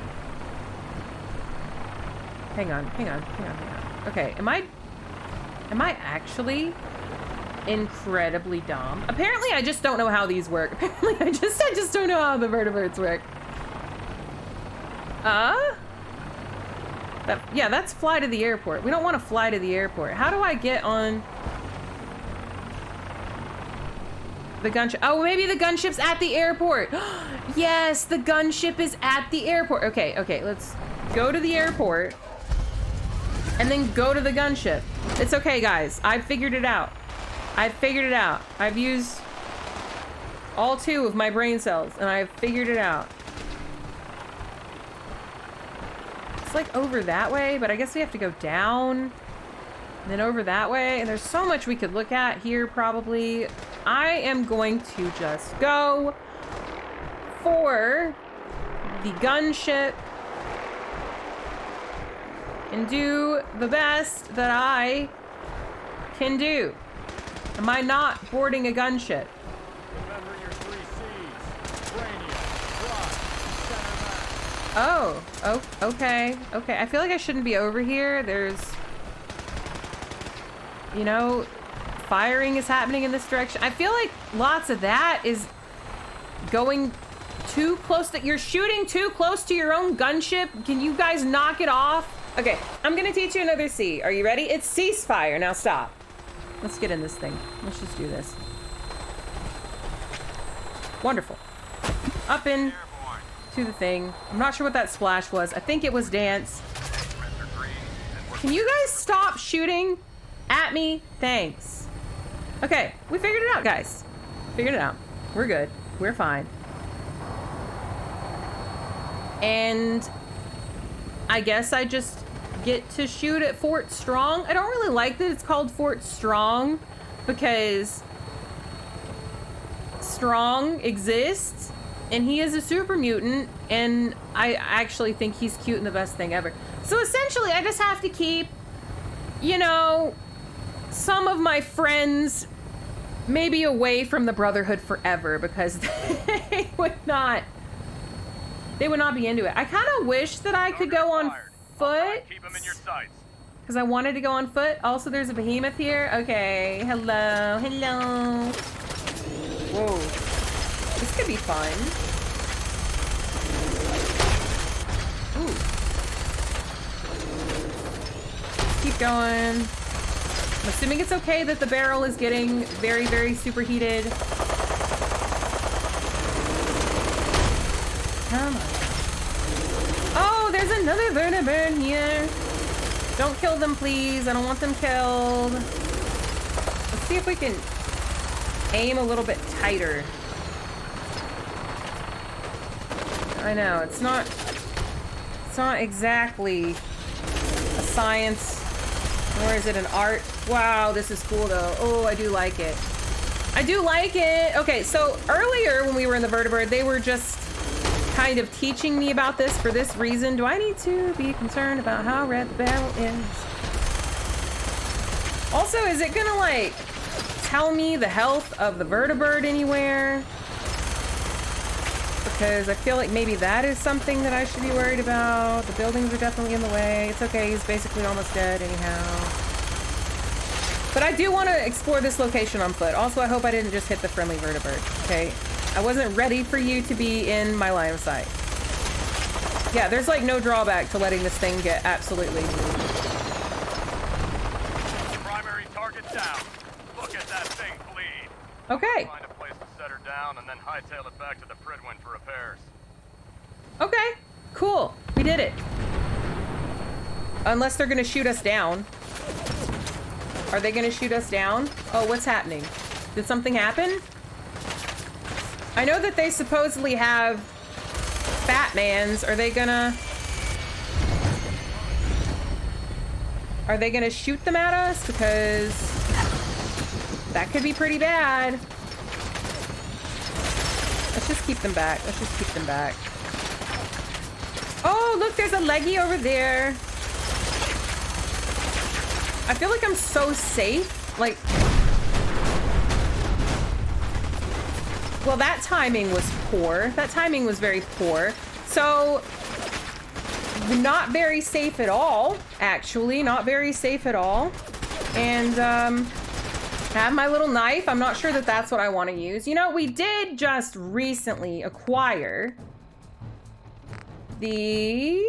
Hang on. Okay, am I actually incredibly dumb? Apparently I just don't know how these work. Apparently I just don't know how the vertebrates work. Yeah, that's fly to the airport. We don't want to fly to the airport. How do I get on the gunship? Oh, maybe the gunship's at the airport. Yes, the gunship is at the airport. Okay, let's go to the airport and then go to the gunship. It's okay, guys. I figured it out. I've used all 2 of my brain cells and I've figured it out. It's like over that way, but I guess we have to go down and then over that way. And there's so much we could look at here probably. I am going to just go for the gunship and do the best that I can do. Am I not boarding a gunship? Remember your 3 C's. Cranium, thrust, center mass. Oh, okay. I feel like I shouldn't be over here. There's, you know, firing is happening in this direction. I feel like lots of that is going too close to, you're shooting too close to your own gunship. Can you guys knock it off? Okay, I'm gonna teach you another C. Are you ready? It's ceasefire. Now stop. Let's get in this thing. Let's just do this. Wonderful. Up in to the thing. I'm not sure what that splash was. I think it was Dance. Can you guys stop shooting at me? Thanks. Okay, we figured it out, guys. Figured it out. We're good. We're fine. And I guess I just get to shoot at Fort Strong. I don't really like that it's called Fort Strong because Strong exists and he is a super mutant and I actually think he's cute and the best thing ever. So essentially I just have to keep, you know, some of my friends maybe away from the Brotherhood forever because they would not be into it. I kind of wish that I could go on foot because I wanted to go on foot. Also, there's a behemoth here. Okay, hello. Whoa, this could be fun. Ooh. Keep going. I'm assuming it's okay that the barrel is getting very, very superheated. Come on. Oh, there's another vertibird here. Don't kill them, please. I don't want them killed. Let's see if we can aim a little bit tighter. I know, it's not exactly a science, nor is it an art. Wow, this is cool though. Oh, I do like it. I do like it. Okay, so earlier when we were in the vertibird, they were just kind of teaching me about this for this reason. Do I need to be concerned about how red the barrel is? Also, is it gonna like tell me the health of the vertibird anywhere? Because I feel like maybe that is something that I should be worried about. The buildings are definitely in the way. It's okay, he's basically almost dead anyhow. But I do want to explore this location on foot. Also, I hope I didn't just hit the friendly vertibird, okay? I wasn't ready for you to be in my line of sight. Yeah, there's like no drawback to letting this thing get absolutely. Primary target down. Look at that thing bleed. Okay. Find a place to set her down and then hightail it back to the Prydwen for repairs. Okay, cool. We did it. Unless they're gonna shoot us down. Are they gonna shoot us down? Oh, what's happening? Did something happen? I know that they supposedly have Batmans. Are they gonna shoot them at us? Because that could be pretty bad. Let's just keep them back. Let's just keep them back. Oh, look, there's a leggy over there. I feel like I'm so safe. Like, well, that timing was poor. That timing was very poor. So, not very safe at all, actually. Not very safe at all. And, have my little knife. I'm not sure that that's what I want to use. You know, we did just recently acquire the...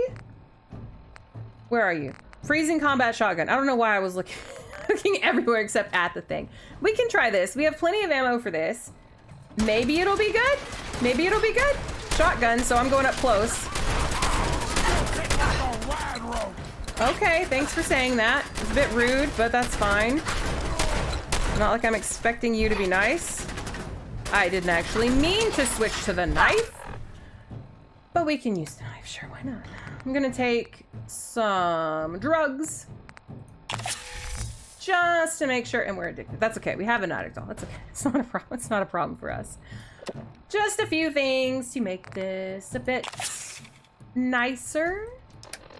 Where are you? Freezing combat shotgun. I don't know why I was looking everywhere except at the thing. We can try this. We have plenty of ammo for this. Maybe it'll be good. Maybe it'll be good. Shotgun, so I'm going up close. Okay, thanks for saying that. It's a bit rude, but that's fine. Not like I'm expecting you to be nice. I didn't actually mean to switch to the knife. But we can use the knife, sure, why not? I'm gonna take some drugs. Just to make sure, and we're addicted. That's okay, we have an addict all, that's okay. It's not a problem, it's not a problem for us. Just a few things to make this a bit nicer.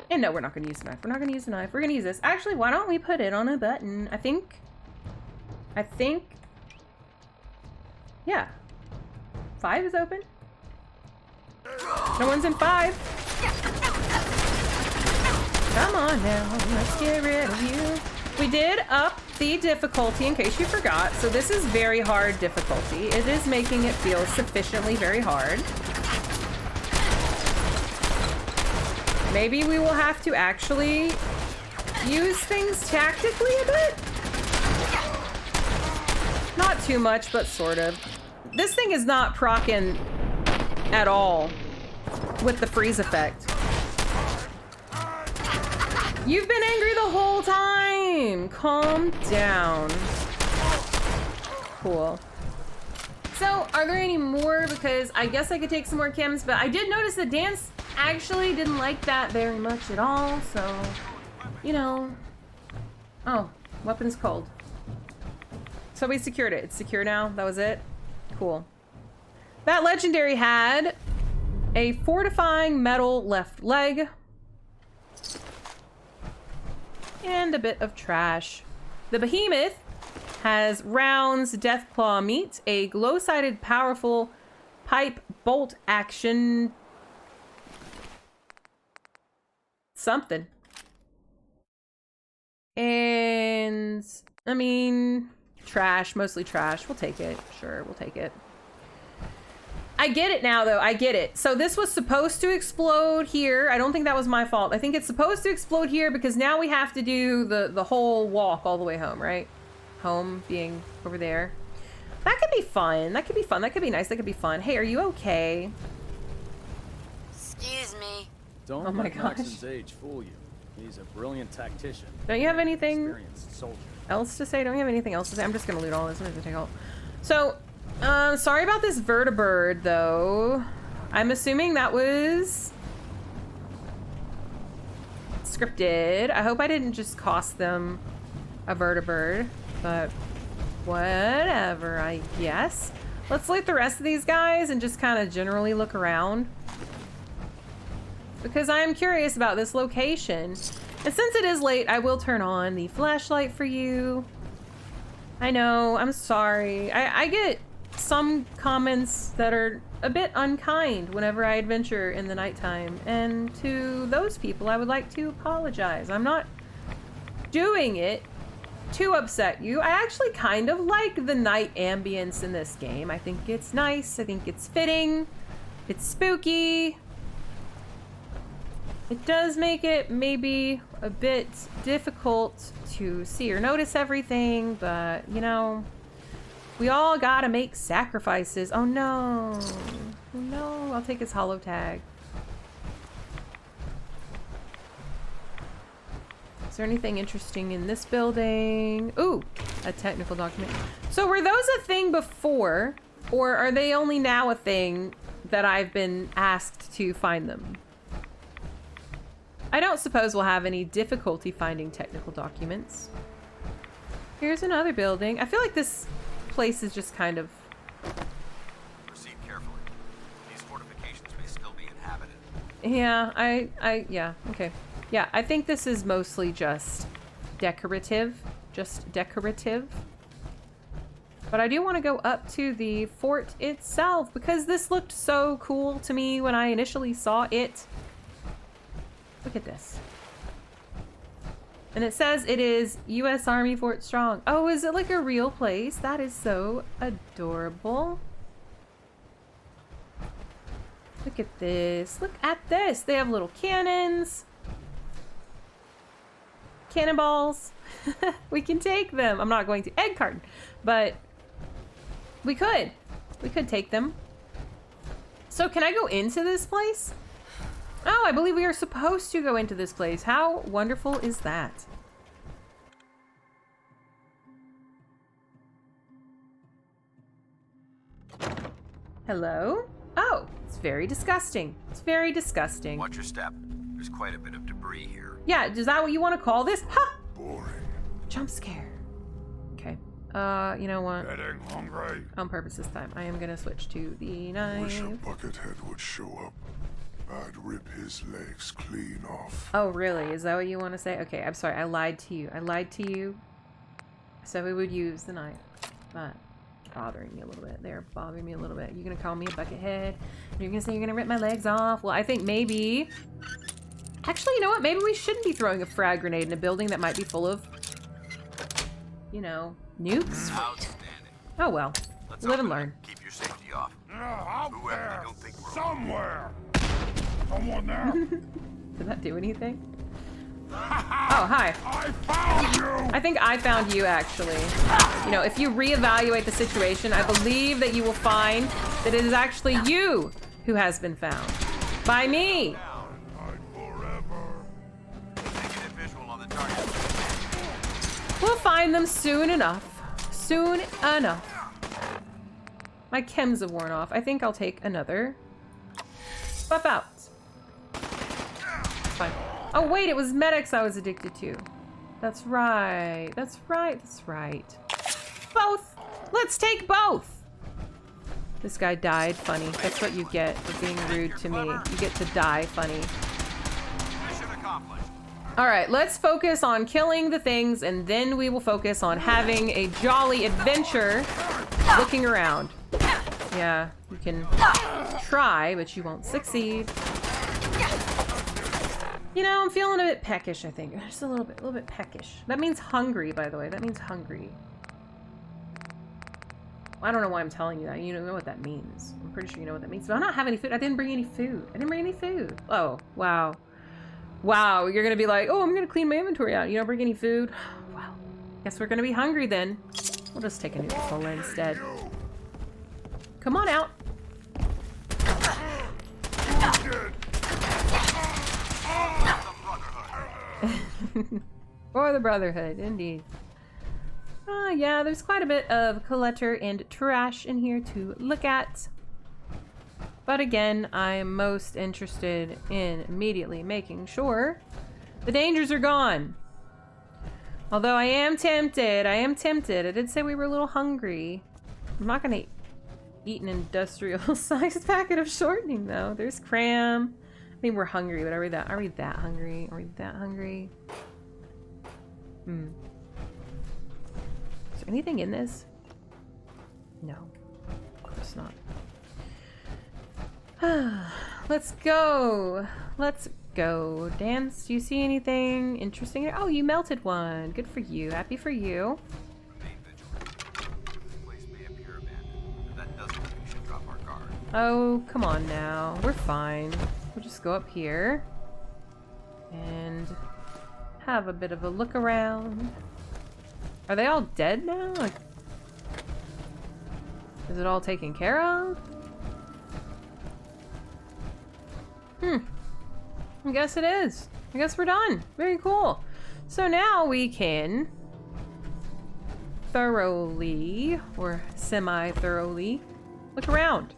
And no, we're not gonna use a knife, we're not gonna use a knife, we're gonna use this. Actually, why don't we put it on a button? I think, yeah. 5 is open. No one's in 5. Come on now, let's get rid of you. We did up the difficulty in case you forgot. So this is very hard difficulty. It is making it feel sufficiently very hard. Maybe we will have to actually use things tactically a bit. Not too much, but sort of. This thing is not proccing at all with the freeze effect. You've been angry the whole time. Calm down. Cool. So, are there any more? Because I guess I could take some more chems, but I did notice that Dance actually didn't like that very much at all, so You know. Oh, weapon's cold. So we secured it. It's secure now. That was it. Cool. That legendary had a fortifying metal left leg and a bit of trash. The behemoth has rounds, deathclaw meat, a glow-sided powerful pipe bolt action something. And I mean, trash, mostly trash. We'll take it. Sure, we'll take it. I get it now, though. I get it. So this was supposed to explode here. I don't think that was my fault. I think it's supposed to explode here because now we have to do the whole walk all the way home, right? Home being over there. That could be fun. That could be fun. That could be nice. That could be fun. Hey, are you okay? Excuse me. Don't Oh my let gosh. Maxson's age fool you. He's a brilliant tactician. Don't you have anything Experienced soldier. else to say? Don't you have anything else to say? I'm just gonna loot all this. I'm just gonna take all. So, sorry about this vertibird, though. I'm assuming that was scripted. I hope I didn't just cost them a vertibird, but whatever, I guess. Let's loot the rest of these guys and just kind of generally look around, because I'm curious about this location. And since it is late, I will turn on the flashlight for you. I know, I'm sorry. I get some comments that are a bit unkind whenever I adventure in the nighttime, and to those people I would like to apologize. I'm not doing it to upset you. I actually kind of like the night ambience in this game. I think it's nice. I think it's fitting. It's spooky. It does make it maybe a bit difficult to see or notice everything, but you know, we all gotta make sacrifices. Oh no. Oh no, I'll take his holo tag. Is there anything interesting in this building? Ooh, a technical document. So were those a thing before, or are they only now a thing that I've been asked to find them? I don't suppose we'll have any difficulty finding technical documents. Here's another building. I feel like this place is just kind of... Proceed carefully. These fortifications may still be inhabited. Yeah, yeah, okay. Yeah, I think this is mostly just decorative. Just decorative. But I do want to go up to the fort itself because this looked so cool to me when I initially saw it. Look at this. And it says it is U.S. Army Fort Strong. Oh, is it like a real place? That is so adorable. Look at this. Look at this. They have little cannons. Cannonballs. We can take them. I'm not going to egg carton, but we could. We could take them. So can I go into this place? Oh, I believe we are supposed to go into this place. How wonderful is that? Hello? Oh, it's very disgusting. It's very disgusting. Watch your step. There's quite a bit of debris here. Yeah, is that what you want to call this? Ha! Boring. Jump scare. Okay. You know what? Getting hungry. On purpose this time. I am gonna switch to the knife. Wish a buckethead would show up. I'd rip his legs clean off. Oh, really? Is that what you want to say? Okay, I'm sorry. I lied to you. I lied to you. So we would use the knife. But it's bothering me a little bit. They're bothering me a little bit. You're going to call me a buckethead. You're going to say you're going to rip my legs off. Well, I think maybe... Actually, you know what? Maybe we shouldn't be throwing a frag grenade in a building that might be full of, you know, nukes. Outstanding. Oh, well. Let's Live and open it. learn. Keep your safety off. Out Whoever there, they don't think we're somewhere. Someone there. Did that do anything? Oh, hi. I found you. I think I found you, actually. You know, if you reevaluate the situation, I believe that you will find that it is actually you who has been found. By me. Negative visual on the target. We'll find them soon enough. Soon enough. My chems have worn off. I think I'll take another buff out. Fine. Oh wait, it was medics I was addicted to. That's right. That's right. That's right. Both. Let's take both. This guy died funny. That's what you get for being rude to me. You get to die funny. Alright, let's focus on killing the things, and then we will focus on having a jolly adventure looking around. Yeah, you can try, but you won't succeed. You know, I'm feeling a bit peckish, I think. Just a little bit peckish. That means hungry, by the way. That means hungry. I don't know why I'm telling you that. You don't know what that means. I'm pretty sure you know what that means. But I don't have any food. I didn't bring any food. Oh, wow. Wow, you're gonna be like, oh, I'm gonna clean my inventory out. You don't bring any food? Wow. Guess we're gonna be hungry then. We'll just take a new cola instead. Come on out. For the Brotherhood, indeed. Yeah, there's quite a bit of clutter and trash in here to look at. But again, I'm most interested in immediately making sure the dangers are gone. Although I am tempted. I did say we were a little hungry. I'm not gonna eat an industrial-sized packet of shortening, though. There's cram. I mean, we're hungry, but are we that hungry? Are we that hungry? Is there anything in this? No. Of course not. Let's go. Let's go. Dance, do you see anything interesting here? Oh, you melted one. Good for you. Happy for you. Oh, come on now. We're fine. We'll just go up here and have a bit of a look around. Are they all dead now? Like, is it all taken care of? I guess it is. I guess we're done. Very cool. So now we can thoroughly, or semi-thoroughly, look around.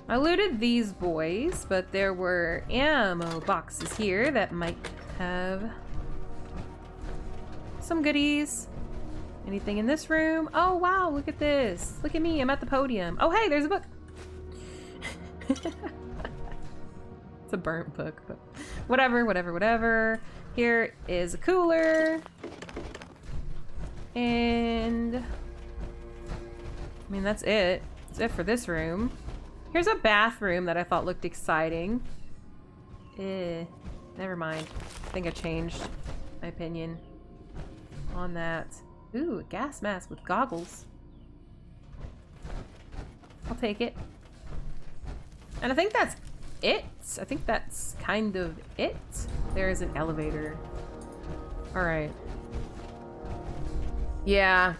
I looted these boys, but there were ammo boxes here that might have some goodies. Anything in this room? Oh wow, look at this. Look at me, I'm at the podium. Oh hey, there's a book. It's a burnt book, but whatever. Here is a cooler. And I mean, that's it. That's it for this room. Here's a bathroom that I thought looked exciting. Never mind. I think I changed my opinion on that. Ooh, a gas mask with goggles. I'll take it. And I think that's it. I think that's kind of it. There is an elevator. Alright. Yeah.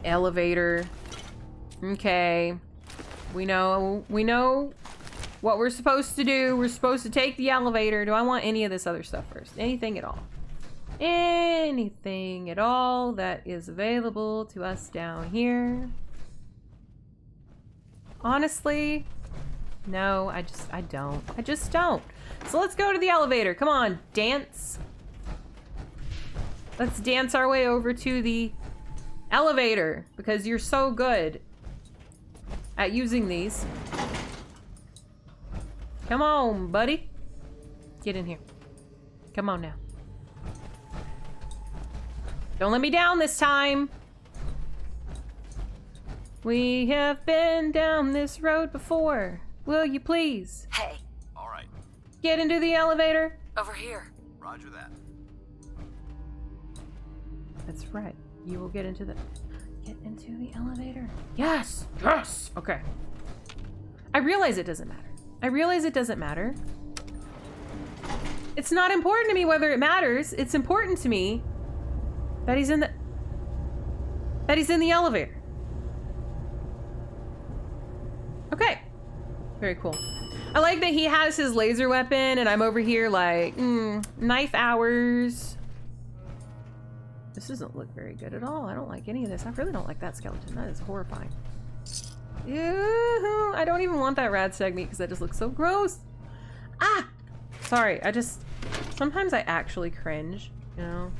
Elevator. Okay. We know what we're supposed to do. We're supposed to take the elevator. Do I want any of this other stuff first? Anything at all? Anything at all that is available to us down here? Honestly, no, I just don't. So let's go to the elevator. Come on, dance. Let's dance our way over to the elevator because you're so good at using these. Come on, buddy. Get in here. Come on now. Don't let me down this time. We have been down this road before. Will you please? Hey. All right. Get into the elevator. Over here. Roger that. That's right. You will get into the elevator. Yes. Yes. Okay. I realize it doesn't matter. It's not important to me whether it matters. It's important to me that he's in the elevator. Okay. Very cool. I like that he has his laser weapon and I'm over here like, knife hours. This doesn't look very good at all. I don't like any of this. I really don't like that skeleton. That is horrifying. Ew, I don't even want that rad segment because that just looks so gross. Ah! Sorry, sometimes I actually cringe, you know?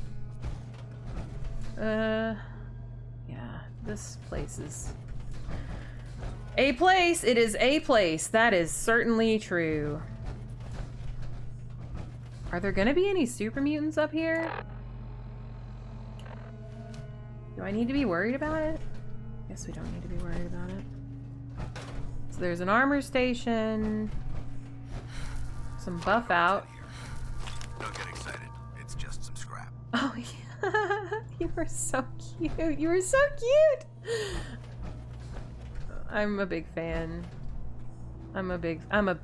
Yeah, this place is a place. It is a place. That is certainly true. Are there gonna be any super mutants up here? Do I need to be worried about it? Guess we don't need to be worried about it. So there's an armor station. Some buff out. Don't get excited. It's just some scrap. Oh yeah. You were so cute. You were so cute. I'm a big fan. I'm a big fan.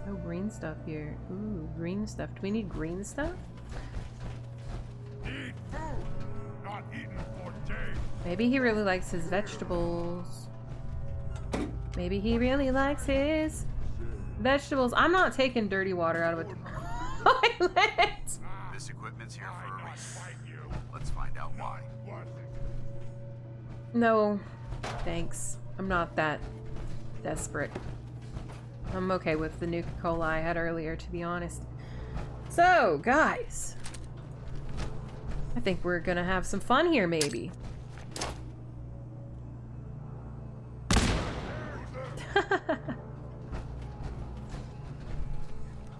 No green stuff here. Ooh, green stuff. Do we need green stuff? Eat food, not eaten for days. Maybe he really likes his vegetables. Maybe he really likes his vegetables. I'm not taking dirty water out of a toilet. This equipment's here for a reason. Let's find out why. No, thanks. I'm not that desperate. I'm okay with the Nuka-Cola I had earlier, to be honest. So, guys. I think we're gonna have some fun here, maybe.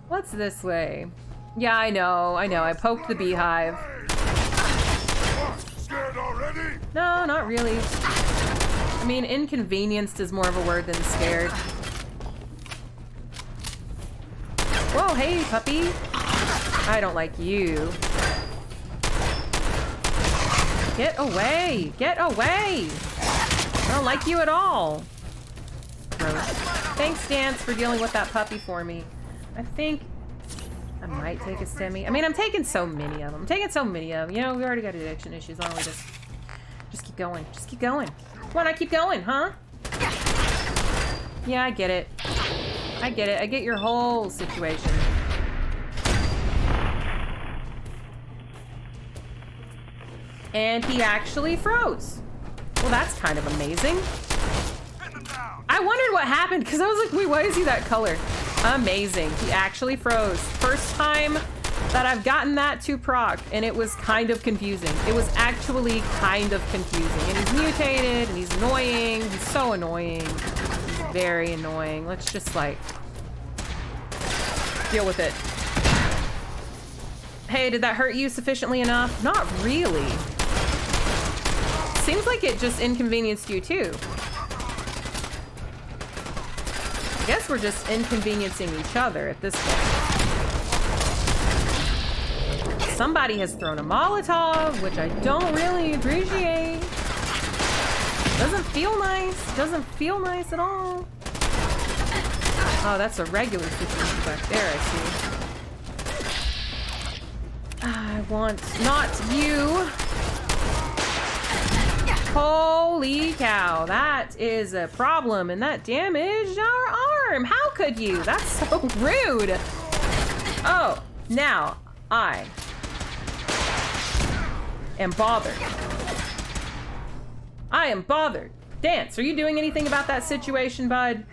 What's this way? Yeah, I know. I poked the beehive. Scared already? No, not really. I mean, inconvenienced is more of a word than scared. Whoa, hey, puppy. I don't like you. Get away! Get away! I don't like you at all. Gross. Thanks, Dance, for dealing with that puppy for me. I think I might take a stemmy. I mean, I'm taking so many of them. You know, we already got addiction issues. Why don't we just keep going? Just keep going. Why not keep going, huh? Yeah, I get it. I get it. I get your whole situation. And he actually froze. Well, that's kind of amazing. I wondered what happened because I was like, wait, why is he that color? Amazing. He actually froze. First time that I've gotten that to proc, and it was kind of confusing. It was actually kind of confusing. And he's mutated, and he's annoying. He's so annoying. He's very annoying. Let's just, like, deal with it. Hey, did that hurt you sufficiently enough? Not really. Seems like it just inconvenienced you, too. I guess we're just inconveniencing each other at this point. Somebody has thrown a Molotov, which I don't really appreciate. Doesn't feel nice. Doesn't feel nice at all. Oh, that's a regular situation back there, I see. I want not you. Holy cow, that is a problem, and that damaged our arm. How could you? That's so rude. Oh, now I am bothered. I am bothered. Dance, are you doing anything about that situation, bud?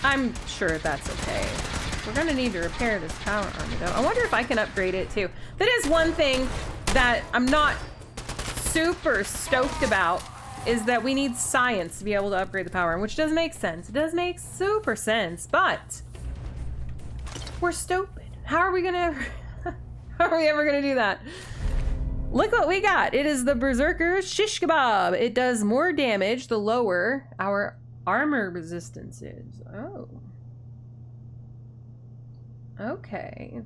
I'm sure that's okay. We're gonna need to repair this power armor, though. I wonder if I can upgrade it, too. That is one thing that I'm not super stoked about, is that we need science to be able to upgrade the power armor, which does make sense. It does make super sense, but we're stupid. How are we gonna how are we ever gonna do that? Look what we got. It is the Berserker Shish Kebab. It does more damage the lower our armor resistance is. Oh. Okay.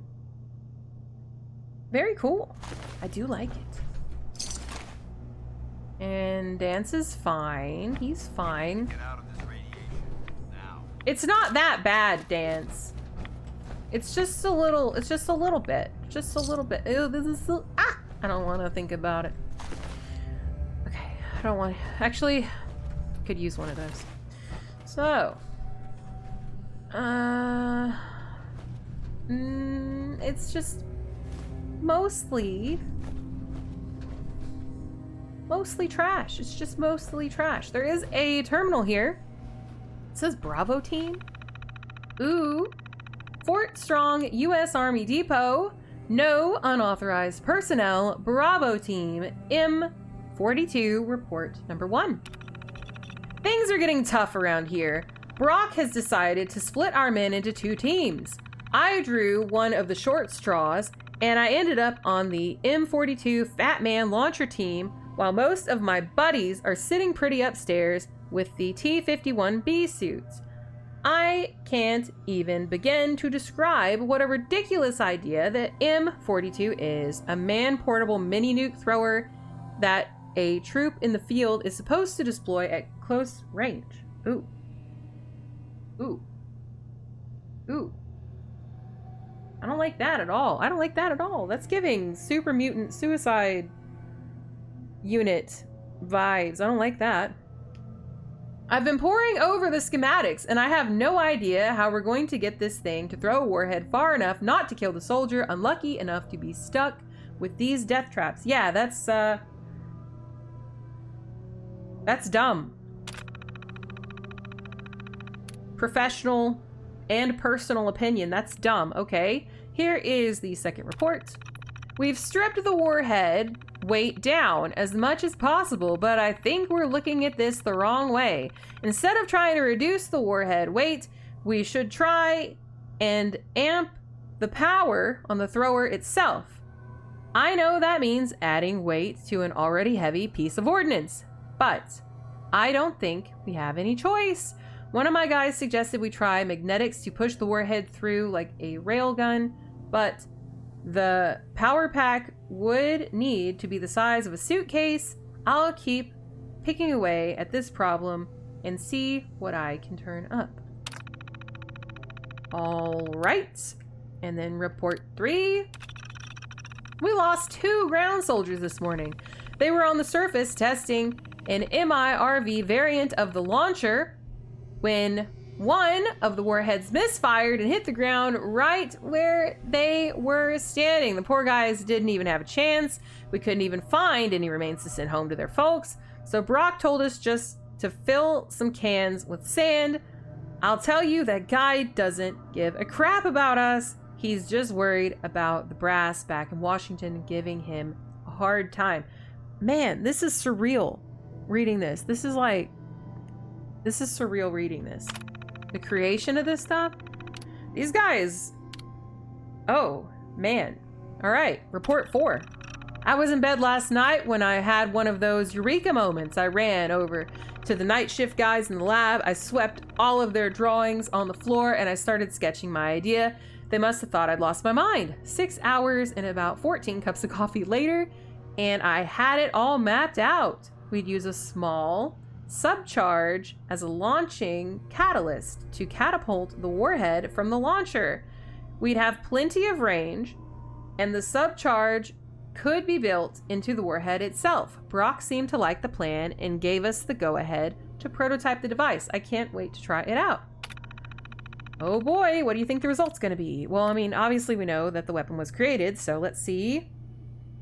Very cool. I do like it. And Dance is fine. He's fine. Get out of this radiation now. It's not that bad, Dance. It's just a little, it's just a little bit. Just a little bit. Ew, this is so, ah! I don't want to think about it. Okay, I don't want to, actually, could use one of those. So, it's just mostly mostly trash. It's just mostly trash. There is a terminal here. It says Bravo Team. Ooh. Fort Strong, U.S. Army Depot. No unauthorized personnel. Bravo Team. M42 report number 1. Things are getting tough around here. Brock has decided to split our men into 2 teams. I drew one of the short straws, and I ended up on the M42 Fat Man launcher team, while most of my buddies are sitting pretty upstairs with the T-51B suits. I can't even begin to describe what a ridiculous idea the M42 is, a man-portable mini-nuke thrower that a troop in the field is supposed to deploy at close range. Ooh. Ooh. Ooh. I don't like that at all. I don't like that at all. That's giving super mutant suicide unit vibes. I don't like that. I've been poring over the schematics, and I have no idea how we're going to get this thing to throw a warhead far enough not to kill the soldier unlucky enough to be stuck with these death traps. Yeah, that's dumb. Professional and personal opinion, that's dumb. Okay, here is the second report. We've stripped the warhead weight down as much as possible, but I think we're looking at this the wrong way. Instead of trying to reduce the warhead weight, we should try and amp the power on the thrower itself. I know that means adding weight to an already heavy piece of ordnance, but I don't think we have any choice. One of my guys suggested we try magnetics to push the warhead through like a railgun, but the power pack would need to be the size of a suitcase. I'll keep picking away at this problem and see what I can turn up. All right. And then report 3. We lost 2 ground soldiers this morning. They were on the surface testing an MIRV variant of the launcher when one of the warheads misfired and hit the ground right where they were standing. The poor guys didn't even have a chance. We couldn't even find any remains to send home to their folks. So Brock told us just to fill some cans with sand. I'll tell you, that guy doesn't give a crap about us. He's just worried about the brass back in Washington giving him a hard time. Man, this is surreal reading this. This is surreal reading this. The creation of this stuff. These guys. Oh, man. All right, report 4. I was in bed last night when I had one of those eureka moments. I ran over to the night shift guys in the lab. I swept all of their drawings on the floor and I started sketching my idea. They must have thought I'd lost my mind. 6 hours and about 14 cups of coffee later, and I had it all mapped out. We'd use a small subcharge as a launching catalyst to catapult the warhead from the launcher. We'd have plenty of range, and the subcharge could be built into the warhead itself. Brock seemed to like the plan and gave us the go-ahead to prototype the device. I can't wait to try it out. Oh boy, what do you think the result's going to be? Well, I mean, obviously we know that the weapon was created, so let's see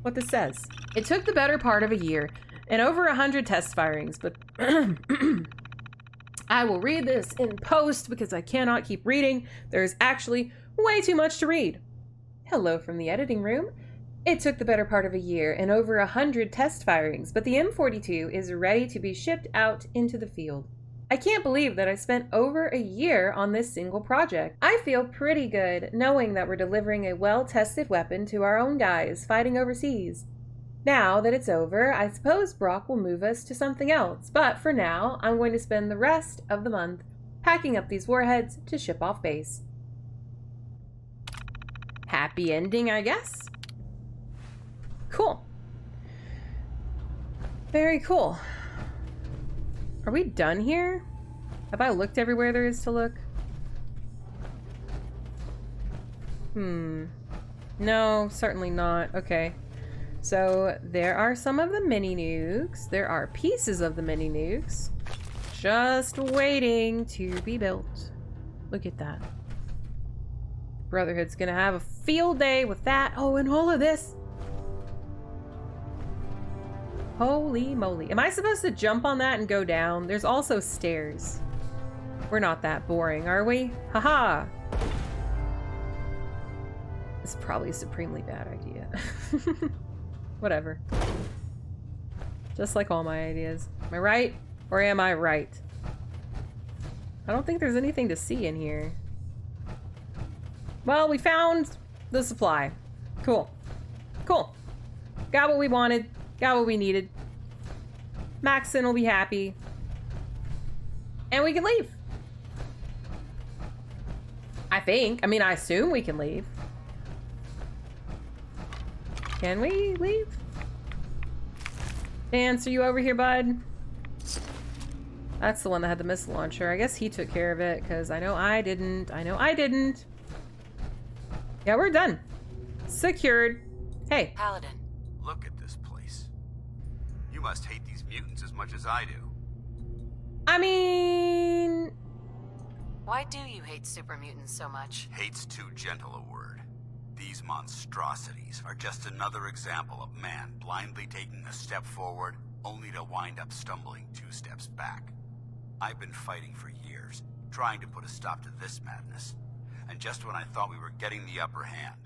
what this says. It took the better part of a year and over 100 test firings, but I will read this in post because I cannot keep reading. There's actually way too much to read. Hello from the editing room. It took the better part of a year and over 100 test firings, but the M42 is ready to be shipped out into the field. I can't believe that I spent over a year on this single project. I feel pretty good knowing that we're delivering a well-tested weapon to our own guys fighting overseas. Now that it's over, I suppose Brock will move us to something else, but for now, I'm going to spend the rest of the month packing up these warheads to ship off base. Happy ending, I guess? Cool. Very cool. Are we done here? Have I looked everywhere there is to look? No, certainly not. Okay. So there are some of the mini nukes. There are pieces of the mini nukes just waiting to be built. Look at that. Brotherhood's gonna have a field day with that. Oh, and all of this. Holy moly. Am I supposed to jump on that and go down? There's also stairs. We're not that boring, are we? Haha. It's probably a supremely bad idea. Whatever. Just like all my ideas. Am I right? Or am I right? I don't think there's anything to see in here. Well, we found the supply. Cool. Cool. Got what we wanted. Got what we needed. Maxson will be happy. And we can leave. I think. I mean, I assume we can leave. Can we leave? Dance, are you over here, bud? That's the one that had the missile launcher. I guess he took care of it, because I know I didn't. I know I didn't. Yeah, we're done. Secured. Hey. Paladin. Look at this place. You must hate these mutants as much as I do. I mean... Why do you hate super mutants so much? Hate's too gentle a word. These monstrosities are just another example of man blindly taking a step forward, only to wind up stumbling 2 steps back. I've been fighting for years, trying to put a stop to this madness. And just when I thought we were getting the upper hand,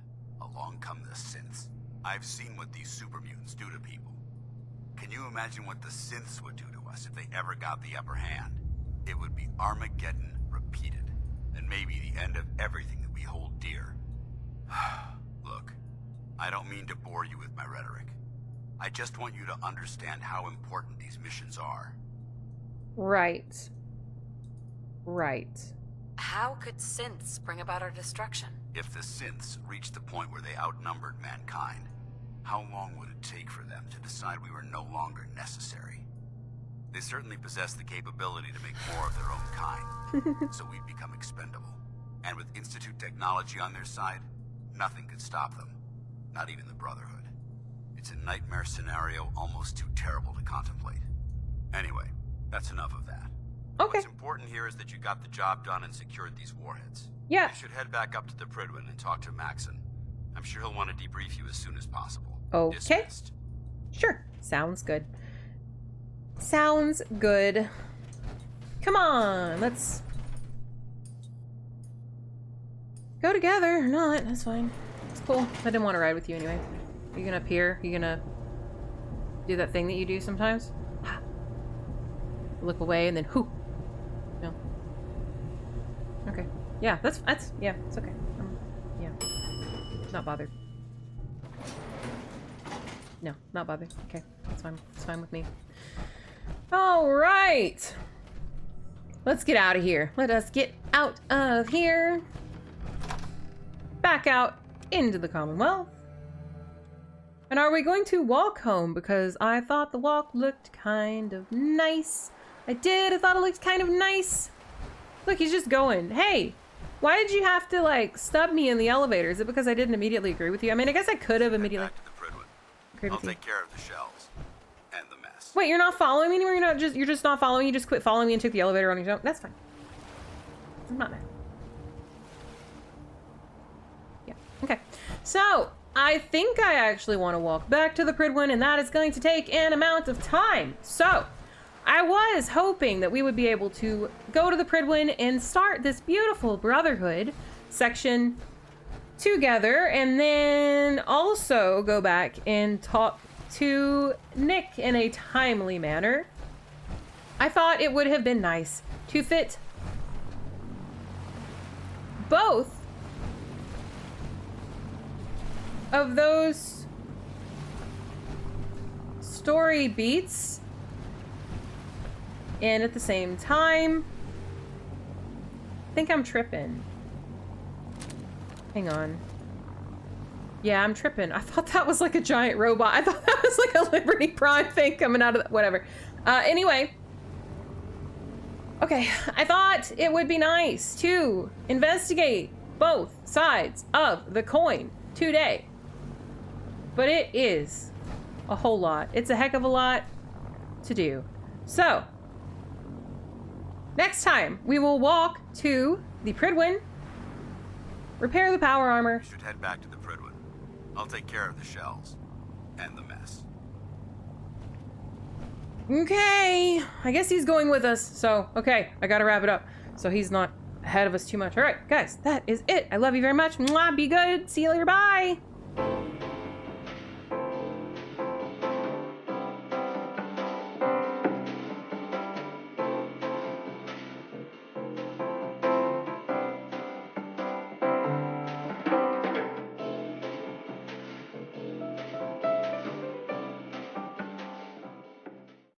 along come the synths. I've seen what these super mutants do to people. Can you imagine what the synths would do to us if they ever got the upper hand? It would be Armageddon repeated, and maybe the end of everything that we hold dear. Look, I don't mean to bore you with my rhetoric. I just want you to understand how important these missions are. Right. Right. How could synths bring about our destruction? If the synths reached the point where they outnumbered mankind, how long would it take for them to decide we were no longer necessary? They certainly possess the capability to make more of their own kind, so we'd become expendable. And with Institute technology on their side, nothing could stop them, not even the Brotherhood. It's a nightmare scenario almost too terrible to contemplate. Anyway, that's enough of that. Okay. What's important here is that you got the job done and secured these warheads. Yeah. You should head back up to the Prydwen and talk to Maxson. I'm sure he'll want to debrief you as soon as possible. Okay. Dismissed. Sure. Sounds good. Sounds good. Come on, let's go together or not. That's fine. It's cool. I didn't want to ride with you anyway. Are you gonna appear? Are you gonna do that thing that you do sometimes? Look away and then whoo. No. Okay. Yeah, that's yeah, it's okay. Yeah. Not bothered. No, not bothered. Okay, that's fine. It's fine with me. All right. Let's get out of here. Let us get out of here. Back out into the Commonwealth. And are we going to walk home? Because I thought the walk looked kind of nice. I did. I thought it looked kind of nice. Look, he's just going. Hey, why did you have to, like, stub me in the elevator? Is it because I didn't immediately agree with you? I mean, I guess I could have immediately. Back to the Prydwen. I'll take care of the shells and the mess. Wait, you're not following me anymore? You're just not following? You just quit following me and took the elevator on your own? That's fine. I'm not mad. Yeah. Okay. So, I think I actually want to walk back to the Prydwen, and that is going to take an amount of time. So, I was hoping that we would be able to go to the Prydwen and start this beautiful Brotherhood section together, and then also go back and talk to Nick in a timely manner. I thought it would have been nice to fit both of those story beats in at the same time. I think I'm tripping. Hang on. Yeah, I'm tripping. I thought that was like a giant robot. I thought that was like a Liberty Prime thing coming out of whatever. Anyway. Okay, I thought it would be nice to investigate both sides of the coin today. But it is a whole lot. It's a heck of a lot to do. So, next time we will walk to the Prydwen, repair the power armor. You should head back to the Prydwen. I'll take care of the shells and the mess. Okay, I guess he's going with us. So, okay, I gotta wrap it up so he's not ahead of us too much. All right, guys, that is it. I love you very much. Mwah, be good. See you later. Bye.